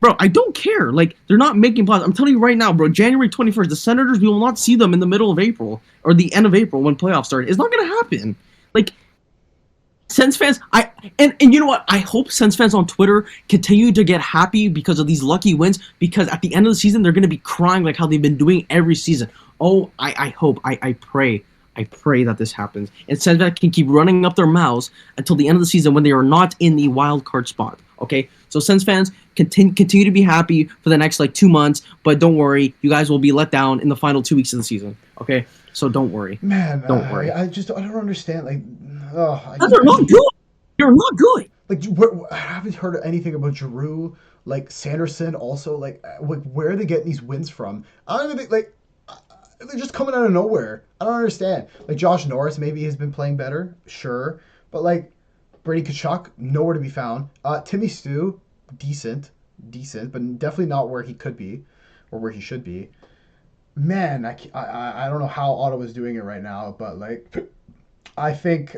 Bro, I don't care. Like, they're not making playoffs. I'm telling you right now, bro, January 21st, the Senators, we will not see them in the middle of April or the end of April when playoffs start. It's not going to happen. Like, Sens fans, and you know what? I hope Sens fans on Twitter continue to get happy because of these lucky wins, because at the end of the season, they're going to be crying like how they've been doing every season. Oh, I hope, I pray that this happens. And Sens fans can keep running up their mouths until the end of the season when they are not in the wild card spot. Okay? So Sens fans, continue to be happy for the next, 2 months, but don't worry, you guys will be let down in the final 2 weeks of the season. Okay? So don't worry. Man, don't worry. I don't understand. They're not good. You're not good. I haven't heard anything about Giroux, Sanderson. Also, where are they getting these wins from? I don't even think they're just coming out of nowhere. I don't understand. Josh Norris maybe has been playing better, sure, but Brady Tkachuk nowhere to be found. Timmy Stu, decent, but definitely not where he could be or where he should be. Man, I don't know how Ottawa's doing it right now, but I think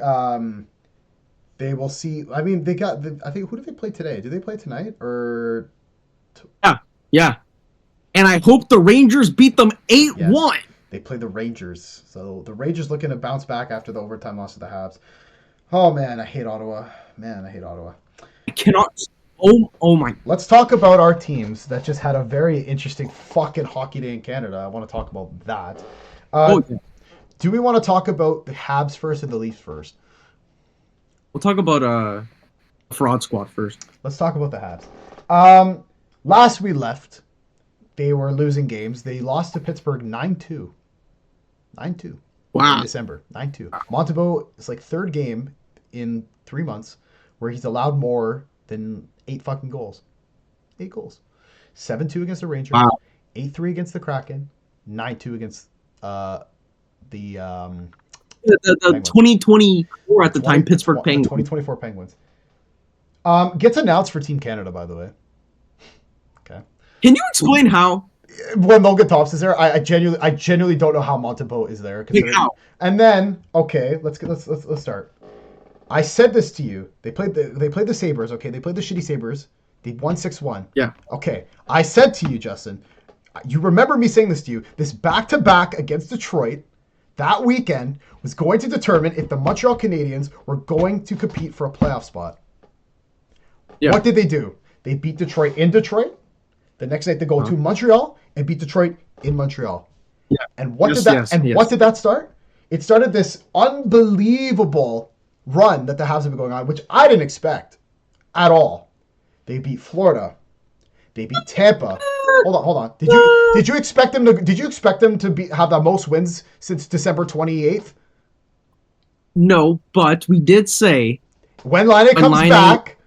they will see. I mean, they got. I think who did they play today? Did they play tonight or? Yeah. And I hope the Rangers beat them 8-1. Yes, they play the Rangers, so the Rangers looking to bounce back after the overtime loss to the Habs. Oh man, I hate Ottawa. I cannot. Oh my. Let's talk about our teams that just had a very interesting fucking hockey day in Canada. I want to talk about that. Yeah. Do we want to talk about the Habs first or the Leafs first? We'll talk about Fraud Squad first. Let's talk about the Habs. Last we left, they were losing games. They lost to Pittsburgh 9-2. 9-2. Wow. In December. 9-2. Montembeault is third game in 3 months where he's allowed more than 8 fucking goals. 8 goals. 7-2 against the Rangers. Wow. 8-3 against the Kraken. 9-2 against the 2024 at the time Pittsburgh Penguins. 2024 Penguins. Gets announced for Team Canada, by the way. Okay. Can you explain how? When Logan Thompson's there, I genuinely don't know how Montembeault is there. And then, okay, let's start. I said this to you. They played the Sabres. Okay, they played the shitty Sabres. They won 6-1. Yeah. Okay, I said to you, Justin. You remember me saying this to you. This back-to-back against Detroit that weekend was going to determine if the Montreal Canadiens were going to compete for a playoff spot. Yeah. What did they do? They beat Detroit in Detroit. The next night they go to Montreal and beat Detroit in Montreal. Yeah. And what did that start? It started this unbelievable run that the Habs have been going on, which I didn't expect at all. They beat Florida. They beat Tampa. Hold on. Did you expect them to have the most wins since December 28th? No, but we did say when Laine comes back.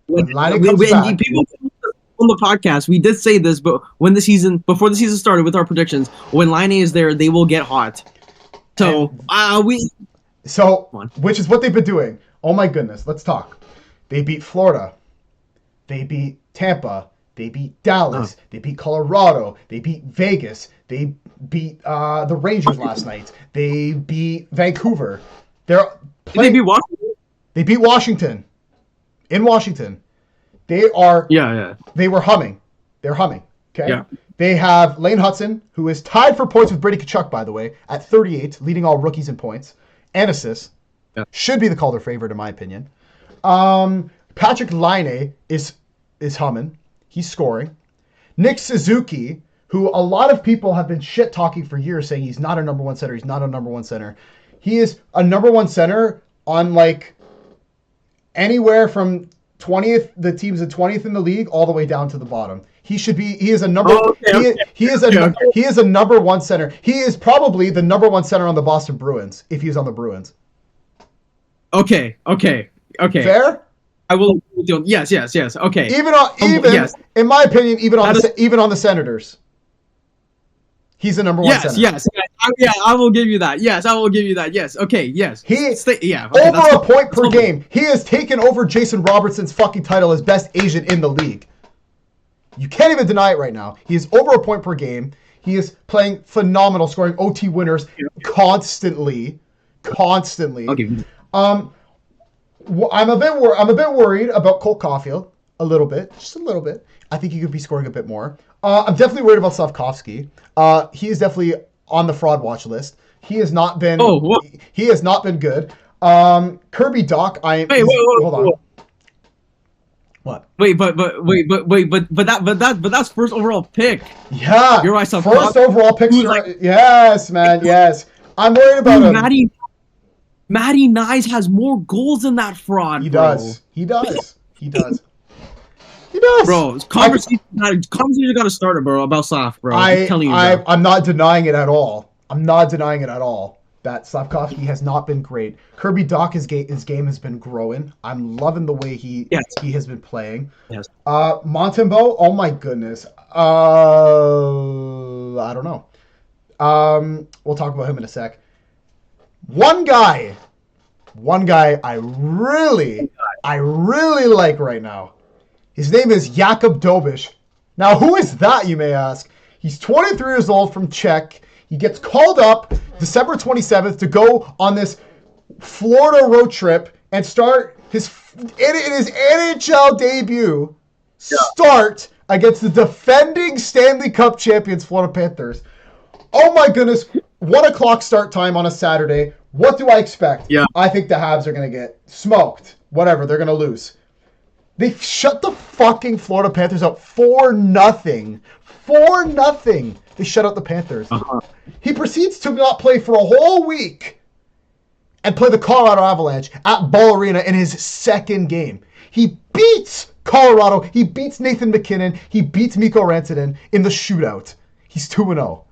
People on the podcast, we did say this, but before the season started with our predictions, when Laine is there, they will get hot. So which is what they've been doing. Oh my goodness, let's talk. They beat Florida. They beat Tampa. They beat Dallas. They beat Colorado. They beat Vegas. They beat the Rangers last night. They beat Vancouver. Did they beat Washington? They beat Washington. In Washington. They are... Yeah. They were humming. They're humming. Okay? Yeah. They have Lane Hudson, who is tied for points with Brady Tkachuk, by the way, at 38, leading all rookies in points and assists. Yeah. Should be the Calder favorite, in my opinion. Patrick Laine is humming. He's scoring. Nick Suzuki, who a lot of people have been shit-talking for years, saying he's not a number one center. He's not a number one center. He is a number one center on, anywhere from 20th. The team's the 20th in the league, all the way down to the bottom. He should be. He is a number. He is a number one center. He is probably the number one center on the Boston Bruins if he's on the Bruins. Okay. Fair. I will. Yes. Okay. Even in my opinion, even on the Senators, he's a number one center. Yes. I will give you that. Yes, I will give you that. Yes. Okay. Yes. Over a point per game. He has taken over Jason Robertson's fucking title as best Asian in the league. You can't even deny it right now. He is over a point per game. He is playing phenomenal, scoring OT winners constantly. Okay. I'm a bit worried about Cole Caulfield. Just a little bit. I think he could be scoring a bit more. I'm definitely worried about Slavkovsky. He is definitely on the fraud watch list. He has not been. He has not been good. Kirby Dach. Hold on. What? Wait, but that's first overall pick. Yeah, you're right. First overall pick. Yes, man. Yes, I'm worried about him. Matty Nyes has more goals than that fraud. He does. Bro, conversation got to start, bro, about Slav, bro. I'm telling you, bro. I'm not denying it at all. That Slavkovsky has not been great. Kirby Dach, his game has been growing. I'm loving the way he has been playing. Yes. Montembeault, oh my goodness. I don't know. We'll talk about him in a sec. One guy I really like right now. His name is Jakub Dobeš. Now, who is that, you may ask? He's 23 years old from Czech. He gets called up December 27th to go on this Florida road trip and start his NHL debut. Start against the defending Stanley Cup champions, Florida Panthers. Oh my goodness. 1:00 start time on a Saturday. What do I expect? Yeah. I think the Habs are going to get smoked. Whatever. They're going to lose. They shut the fucking Florida Panthers out 4-0. 4-0. They shut out the Panthers. Uh-huh. He proceeds to not play for a whole week and play the Colorado Avalanche at Ball Arena in his second game. He beats Colorado. He beats Nathan McKinnon. He beats Mikko Rantanen in the shootout. He's 2-0.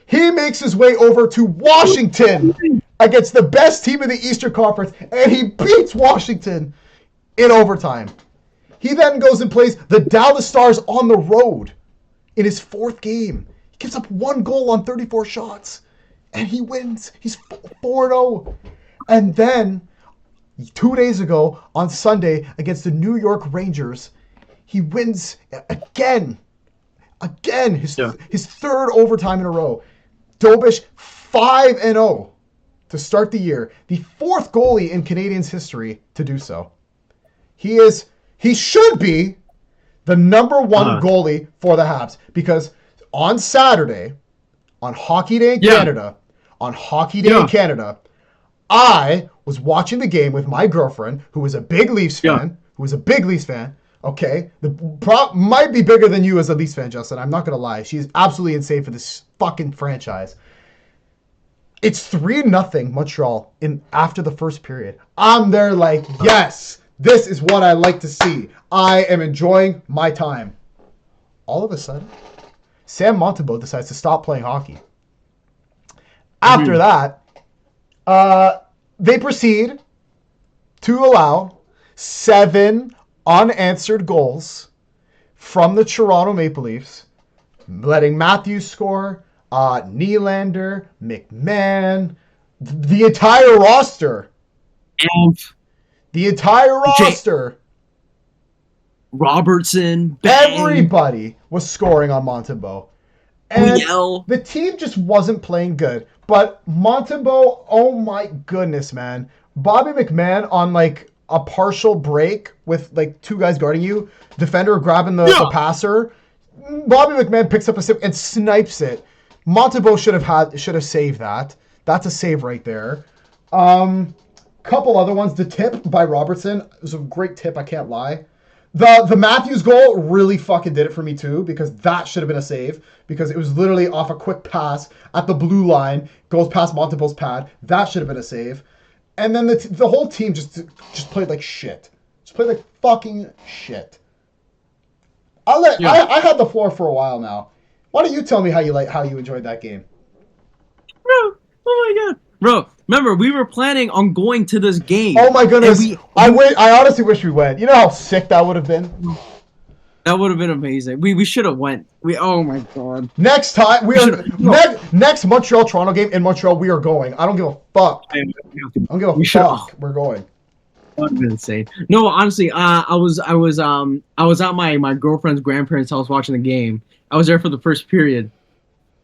He makes his way over to Washington against the best team in the Eastern Conference, and he beats Washington in overtime. He then goes and plays the Dallas Stars on the road in his fourth game. He gives up 1 goal on 34 shots, and he wins. He's 4-0. And then, 2 days ago, on Sunday, against the New York Rangers, he wins again. His third overtime in a row. Dobeš 5-0 to start the year. The fourth goalie in Canadiens history to do so. He should be the number one goalie for the Habs, because on Saturday, on Hockey Day in Canada, I was watching the game with my girlfriend, who was a big Leafs fan. Okay, the prop might be bigger than you as a Leafs fan, Justin. I'm not gonna lie. She's absolutely insane for this fucking franchise. It's 3-0 Montreal after the first period. I'm there like, yes, this is what I like to see. I am enjoying my time. All of a sudden, Sam Montembeault decides to stop playing hockey. After that, they proceed to allow 7 unanswered goals from the Toronto Maple Leafs, letting Matthews score, Nylander, McMahon, the entire roster. Robertson, bang. Everybody was scoring on Montembeault. And the team just wasn't playing good. But Montembeault, oh my goodness, man. Bobby McMahon on like a partial break with like 2 guys guarding you, defender grabbing the passer. Bobby McMahon picks up a sip and snipes it. Montembeault should have saved that. That's a save right there. Couple other ones. The tip by Robertson was a great tip, I can't lie. The Matthews goal really fucking did it for me too, because that should have been a save, because it was literally off a quick pass at the blue line, goes past Montembeault's pad. That should have been a save. And then the whole team just played like shit. Just play like fucking shit. I had the floor for a while now. Why don't you tell me how you enjoyed that game? Bro, oh my god. Bro, remember, we were planning on going to this game. Oh my goodness. I honestly wish we went. You know how sick that would have been? That would have been amazing. We should have went. Oh my god. Next time next Montreal Toronto game in Montreal, we are going. I don't give a fuck. I don't give a fuck. We're going. That would be insane. No, honestly, I was at my girlfriend's grandparents' house watching the game. I was there for the first period.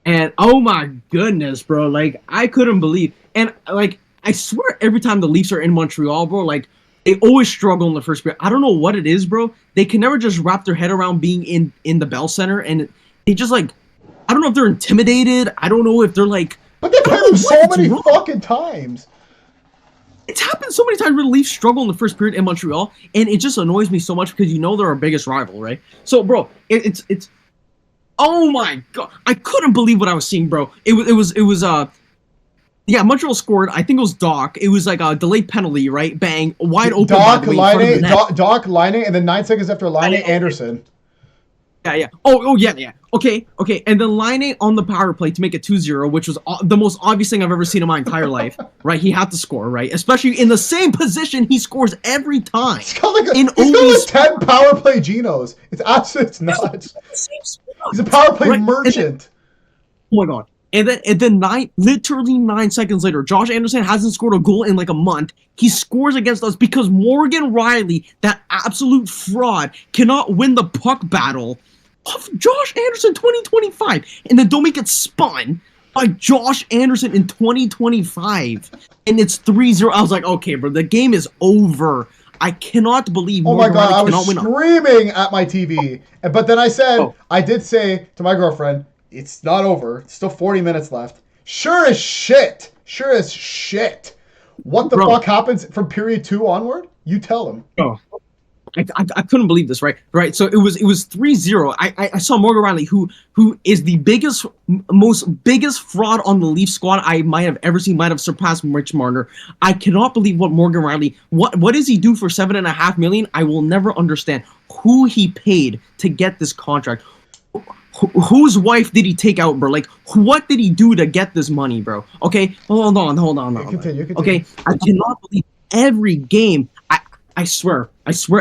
And oh my goodness, bro, like I couldn't believe, and like I swear every time the Leafs are in Montreal, bro, like they always struggle in the first period. I don't know what it is, bro. They can never just wrap their head around being in the Bell Center, and they just like, I don't know if they're intimidated. I don't know if they're like. But they play them so many fucking times. It's happened so many times where the Leafs struggle in the first period in Montreal, and it just annoys me so much because you know they're our biggest rival, right? So, bro, it's. Oh my god! I couldn't believe what I was seeing, bro. It was yeah, Montreal scored. I think it was Doc. It was like a delayed penalty, right? Bang, wide open. Doc Laine, and then 9 seconds after Laine, Anderson. Yeah. Oh, yeah. Okay. And then Laine on the power play to make it 2-0, which was the most obvious thing I've ever seen in my entire life, right? He had to score, right? Especially in the same position he scores every time. He's got like 10 power play Genos. It's nuts. He's a power play merchant. Oh my god. And then literally 9 seconds later, Josh Anderson hasn't scored a goal in like a month. He scores against us because Morgan Rielly, that absolute fraud, cannot win the puck battle of Josh Anderson 2025. And then don't make it spun by Josh Anderson in 2025. And it's 3-0. I was like, okay, bro, the game is over. I cannot believe Morgan Rielly cannot win. I was screaming at my TV. But then I did say to my girlfriend, it's not over. It's still 40 minutes left. Sure as shit. What the fuck happens from period 2 onward? You tell him. Oh. I couldn't believe this, right? Right. So it was 3-0. I saw Morgan Rielly, who is the biggest fraud on the Leafs squad I might have ever seen, might have surpassed Mitch Marner. I cannot believe what Morgan Rielly, what does he do for $7.5 million? I will never understand who he paid to get this contract. Whose wife did he take out, bro? Like, what did he do to get this money, bro? Okay, hold on. Continue. Okay, I cannot believe every game. I swear,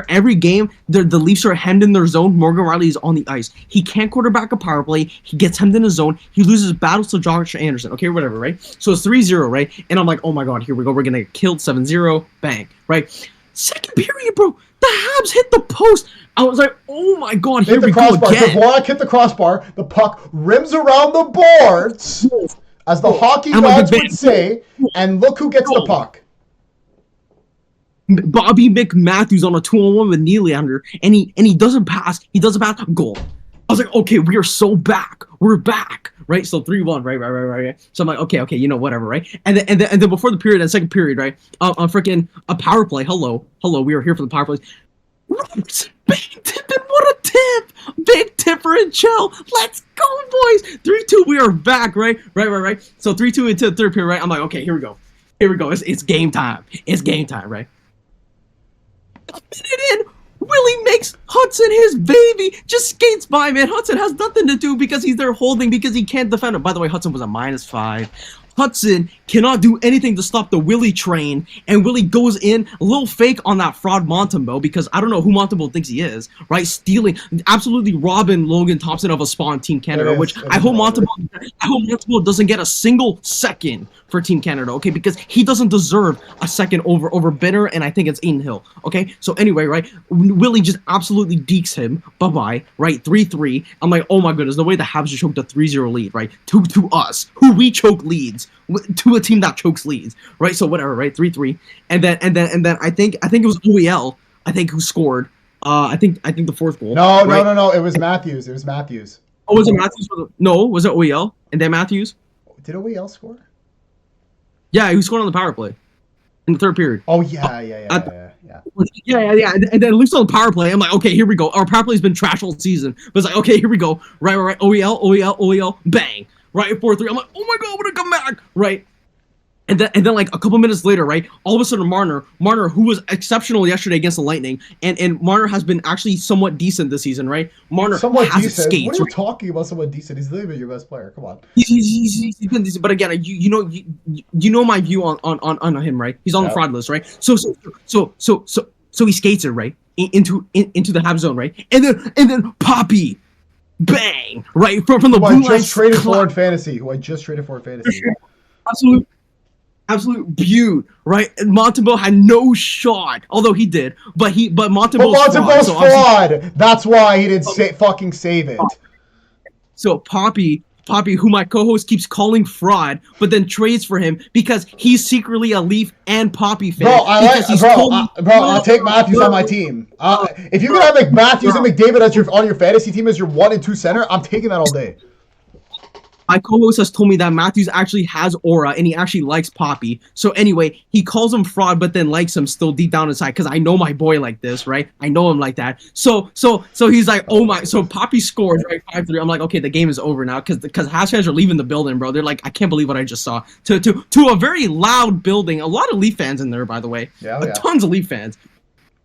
every game, the Leafs are hemmed in their zone. Morgan Rielly is on the ice. He can't quarterback a power play. He gets hemmed in his zone. He loses battles to Josh Anderson. Okay, whatever, right? So it's 3-0, right? And I'm like, oh my god, here we go. We're going to get killed 7-0. Bang, right? Second period, bro. The Habs hit the post. I was like, oh my god, here we go again. Dvorak hit the crossbar. The puck rims around the boards, as the hockey gods would say, and look who gets the puck. Bobby McMatthews on a 2-on-1 with Nylander, and he doesn't pass. He doesn't pass. Goal. I was like, okay, we are so back. We're back, right? So 3-1, right. So I'm like, okay, you know, whatever, right? And then before the period, and second period, right? On freaking a power play. Hello, we are here for the power plays. Big tip, and what a tip! Big tipper and chill. Let's go, boys. 3-2. We are back, right. So 3-2 into the third period, right? I'm like, okay, here we go. It's game time. Right? A minute in, Willie makes Hudson his baby. Just skates by, man. Hudson has nothing to do because he's there holding because he can't defend him. By the way, Hudson was a -5. Hudson cannot do anything to stop the Willie train, and Willie goes in a little fake on that fraud Montembeault because I don't know who Montembeault thinks he is, right? Stealing, absolutely robbing Logan Thompson of a spot in Team Canada, which I hope Montembeault doesn't get a single second for Team Canada, okay? Because he doesn't deserve a second over Benner, and I think it's Aiden Hill, okay? So anyway, right? Willie just absolutely dekes him. Bye-bye, right? 3-3. I'm like, oh my goodness, the way the Habs just choked a 3-0 lead, right? To us, who we choke leads. To a team that chokes leads, right? So whatever, right? 3-3, and then I think it was OEL, I think, who scored. I think the fourth goal. No. It was Matthews. Oh, was it Matthews? No, was it OEL and then Matthews? Did OEL score? Yeah, he scored on the power play in the third period. Oh yeah. Yeah. And then loose on the power play. I'm like, okay, here we go. Our power play's been trash all season, but it's like, okay, here we go. Right. OEL, bang. Right, 4-3. I'm like, oh my god, I'm gonna come back. Right. then like a couple minutes later, right? All of a sudden, Marner, who was exceptional yesterday against the Lightning, and Marner has been actually somewhat decent this season, right? Marner somewhat has decent. skates. What are you talking about? Somewhat decent? He's literally your best player. Come on. He's been decent, but again, you know my view on him, right? He's on the fraud list, right? So he skates it right into the Habs zone, right? And then Poppy, bang, right from the blue line. Who I just traded for in fantasy. Absolute beaut, right? And Montembeault had no shot, although he did, but Montembeault's fraud. That's why he didn't fucking save it. So Poppy, who my co-host keeps calling fraud, but then trades for him because he's secretly a Leaf and Poppy fan. I'll take Matthews on my team. If you're gonna have like Matthews and McDavid as on your fantasy team as your 1 and 2 center, I'm taking that all day. My co-host has told me that Matthews actually has aura and he actually likes Poppy. So anyway, he calls him fraud, but then likes him still deep down inside because I know my boy like this, right? I know him like that. So he's like, oh my. So Poppy scores right 5-3. I'm like, okay, the game is over now because Habs fans are leaving the building, bro. They're like, I can't believe what I just saw. To a very loud building, a lot of Leaf fans in there, by the way. Tons of Leaf fans.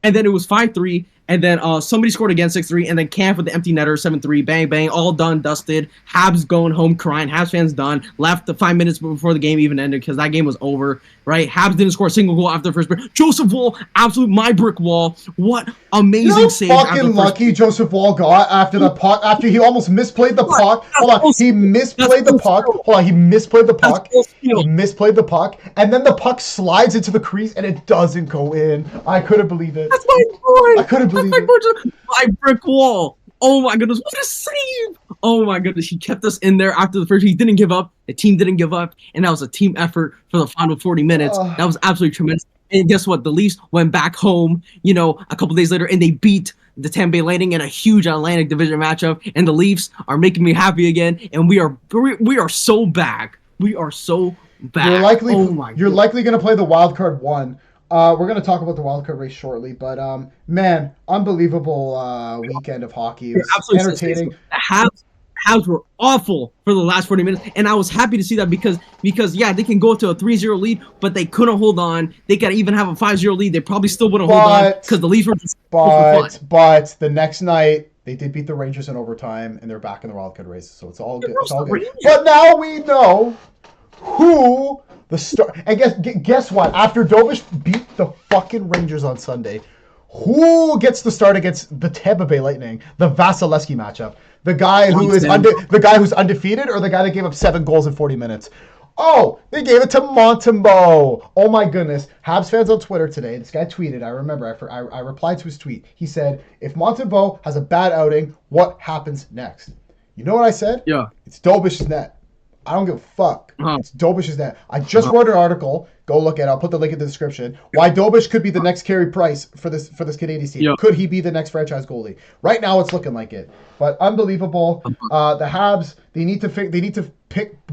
And then it was 5-3. And then somebody scored again 6-3, and then Camp with the empty netter 7-3, bang bang, all done, dusted. Habs going home crying. Habs fans done. Left the 5 minutes before the game even ended because that game was over. Right? Habs didn't score a single goal after the first break. Joseph Woll, absolute my brick wall. What amazing save! Fucking lucky Joseph Woll got after the puck. After he almost misplayed the puck. Hold on, he misplayed the puck. He misplayed the puck. He misplayed the puck, and then the puck slides into the crease and it doesn't go in. I couldn't believe it. That's my boy. I couldn't believe it. My brick wall. Oh my goodness, what a save! Oh my goodness, he kept us in there after the first. He didn't give up. The team didn't give up, and that was a team effort for the final 40 minutes. That was absolutely tremendous. And guess what? The Leafs went back home, a couple days later, and they beat the Tampa Bay Lightning in a huge Atlantic Division matchup. And the Leafs are making me happy again, and we are so back. We are so back. You're likely going to play the wild card one. We're going to talk about the wildcard race shortly, but man, unbelievable weekend of hockey. It was entertaining. The Habs were awful for the last 40 minutes, and I was happy to see that because yeah, they can go to a 3-0 lead, but they couldn't hold on. They could even have a 5-0 lead. They probably still wouldn't hold on because the Leafs were just But the next night, they did beat the Rangers in overtime, and they're back in the wildcard race, so it's all good. It's all good. But now we know who... And guess what? After Dovish beat the fucking Rangers on Sunday, who gets the start against the Tampa Bay Lightning? The Vasilevsky matchup. The guy who's undefeated, or the guy that gave up 7 goals in 40 minutes? Oh, they gave it to Montembeault. Oh my goodness. Habs fans on Twitter today, this guy tweeted, I remember, I replied to his tweet. He said, if Montembeault has a bad outing, what happens next? You know what I said? Yeah. It's Dobish's net. I don't give a fuck. It's Dobish's net. I just wrote an article. Go look at it. I'll put the link in the description. Why Dobish could be the next Carey Price for this Canadian team. Could he be the next franchise goalie? Right now, it's looking like it. But unbelievable. The Habs, they need to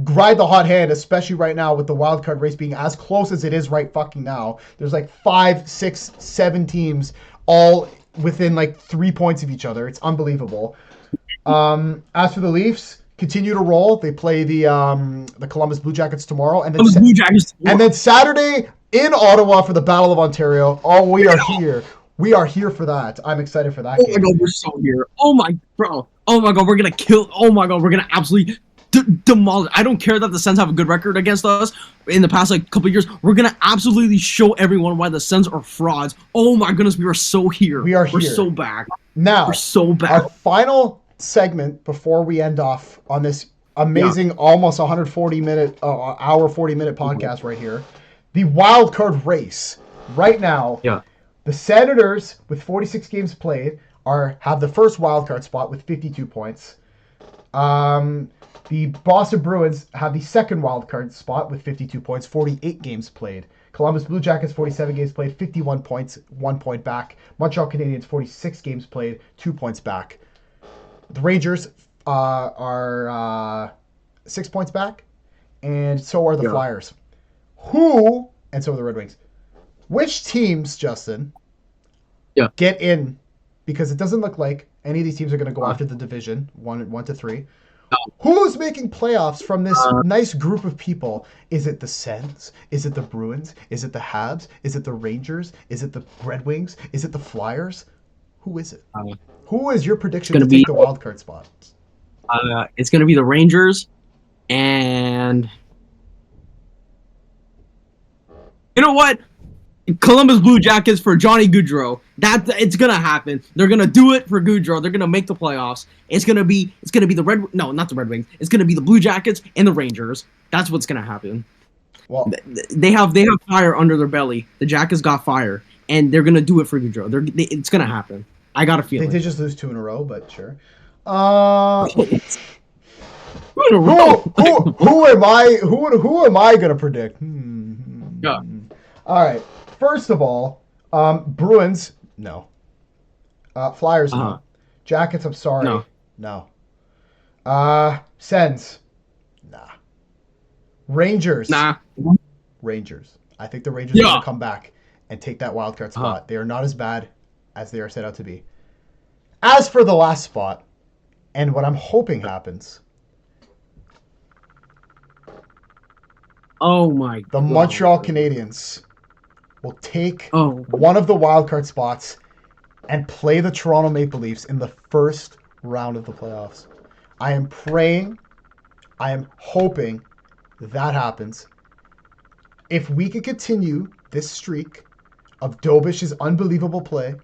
ride the hot hand, especially right now with the wild card race being as close as it is right fucking now. There's like 5, 6, 7 teams all within like 3 points of each other. It's unbelievable. As for the Leafs, continue to roll. They play the Columbus Blue Jackets tomorrow, and then Saturday in Ottawa for the Battle of Ontario. Oh, we are here. We are here for that. I'm excited for that. Oh my god, we're so here. Oh my god, we're gonna kill. Oh my god, we're gonna absolutely demolish. I don't care that the Sens have a good record against us in the past couple of years. We're gonna absolutely show everyone why the Sens are frauds. Oh my goodness, we are so here. We are here. We're so back. Now we're so back. Our final segment before we end off on this amazing almost 140 minute hour 40 minute podcast right here, the wild card race right now. The Senators with 46 games played have the first wild card spot with 52 points. The Boston Bruins have the second wild card spot with 52 points, 48 games played. Columbus Blue Jackets 47 games played, 51 points, 1 point back. Montreal Canadiens 46 games played, 2 points back. The Rangers are 6 points back, and so are the Flyers. And so are the Red Wings. Which teams, Justin, get in? Because it doesn't look like any of these teams are going to go after the division, 1 to 3. Who's making playoffs from this nice group of people? Is it the Sens? Is it the Bruins? Is it the Habs? Is it the Rangers? Is it the Red Wings? Is it the Flyers? Who is it? Who is your prediction to take the wild card spot? It's going to be the Rangers, and you know what? Columbus Blue Jackets for Johnny Gaudreau. It's gonna happen. They're gonna do it for Gaudreau. They're gonna make the playoffs. It's gonna be not the Red Wings. It's gonna be the Blue Jackets and the Rangers. That's what's gonna happen. Well, they have fire under their belly. The Jackets got fire, and they're gonna do it for Gaudreau. It's gonna happen. I got a feeling. They did just lose 2 in a row, but sure. Who am I? Who am I gonna predict? Yeah. All right. First of all, Bruins, no. Flyers, no. Jackets, I'm sorry. No. Sens, nah. Rangers, nah. Rangers. I think the Rangers are going to come back and take that wild card spot. They are not as bad as they are set out to be. As for the last spot, and what I'm hoping happens, oh my God. The Montreal Canadiens will take one of the wild card spots and play the Toronto Maple Leafs in the first round of the playoffs. I am praying, I am hoping that happens. If we could continue this streak of Dobish's unbelievable play,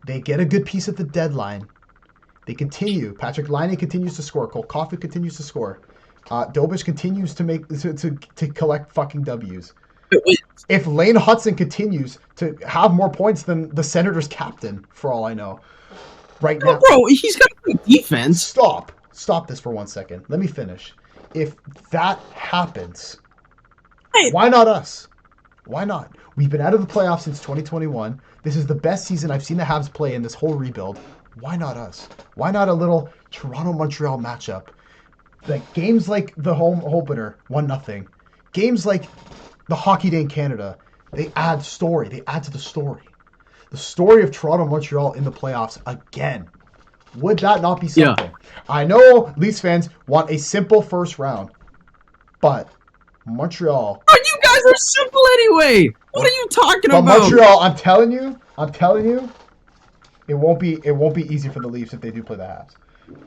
they get a good piece at the deadline. They continue. Patrick Laine continues to score. Cole Caulfield continues to score. Dobish continues to collect fucking W's. If Lane Hutson continues to have more points than the Senators' captain, for all I know, right now, bro, he's got good defense. Stop this for 1 second. Let me finish. If that happens, why not us? Why not? We've been out of the playoffs since 2021. This is the best season I've seen the Habs play in this whole rebuild. Why not us? Why not a little Toronto-Montreal matchup? Like games like the home opener, 1-0. Games like the Hockey Day in Canada, they add story. They add to the story. The story of Toronto-Montreal in the playoffs again. Would that not be something? Yeah. I know Leafs fans want a simple first round, but Montreal. Bro, you guys are simple anyway. What are you talking about? Montreal, I'm telling you, it won't be easy for the Leafs if they do play the Habs.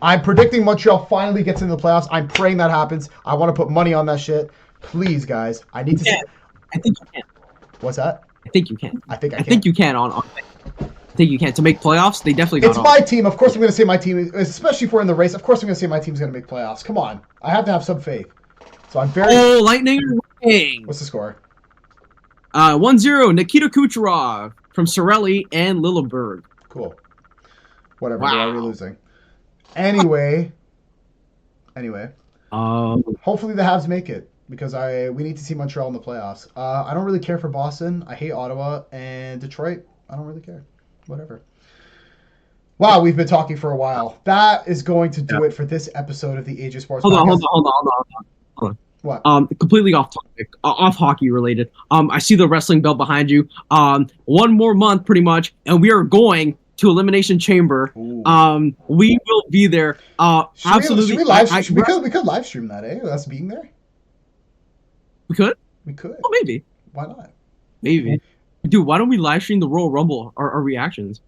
I'm predicting Montreal finally gets into the playoffs. I'm praying that happens. I want to put money on that shit. Please, guys. I need to see. I think you can. What's that? I think you can. I think you can I think you can. To make playoffs, they definitely got It's my team. Of course I'm going to say my team, especially if we're in the race. Of course I'm going to say my team's going to make playoffs. Come on. I have to have some faith. So I'm very... Oh, Lightning Ring. What's the score? 1-0. Nikita Kucherov from Sorelli and Lilleberg. Cool. Whatever. Wow. We're already losing. Anyway. Hopefully the Habs make it because we need to see Montreal in the playoffs. I don't really care for Boston. I hate Ottawa and Detroit. I don't really care. Whatever. Wow, we've been talking for a while. That is going to do it for this episode of the AJ Sports Podcast. Hold on. What? Completely off topic, off hockey related. I see the wrestling belt behind you. 1 more month, pretty much, and we are going to Elimination Chamber. Ooh. We will be there. Absolutely. Should we live stream? We could live stream that, eh? Us being there. We could. Well, maybe. Why not? Maybe. Dude, why don't we live stream the Royal Rumble? Our reactions.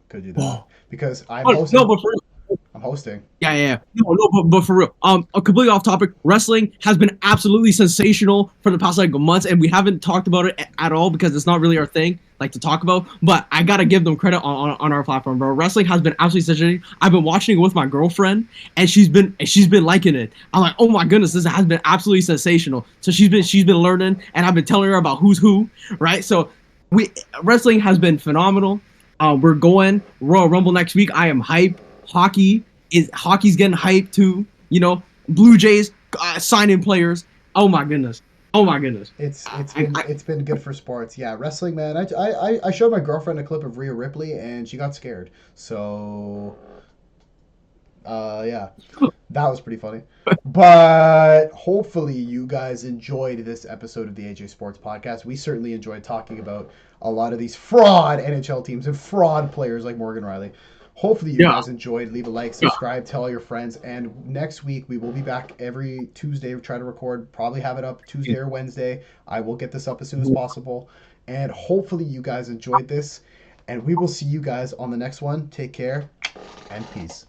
Could do that because I'm hosting. No, but for real. I'm hosting. Yeah. No, but for real. Completely off topic. Wrestling has been absolutely sensational for the past months, and we haven't talked about it at all because it's not really our thing, to talk about. But I gotta give them credit on our platform, bro. Wrestling has been absolutely sensational. I've been watching it with my girlfriend, and she's been liking it. I'm like, oh my goodness, this has been absolutely sensational. So she's been learning, and I've been telling her about who's who, right? So wrestling has been phenomenal. We're going Royal Rumble next week. I am hyped. Hockey's getting hyped too. Blue Jays signing players. Oh my goodness. It's been good for sports. Yeah, wrestling, man. I showed my girlfriend a clip of Rhea Ripley and she got scared. So yeah. That was pretty funny. But hopefully you guys enjoyed this episode of the AJ Sports Podcast. We certainly enjoyed talking about a lot of these fraud NHL teams and fraud players like Morgan Rielly. hopefully you guys enjoyed. Leave a like, subscribe, tell all your friends. And next week we will be back every Tuesday. We try to record, probably have it up Tuesday or Wednesday. I will get this up as soon as possible. And hopefully you guys enjoyed this. And we will see you guys on the next one. Take care and peace.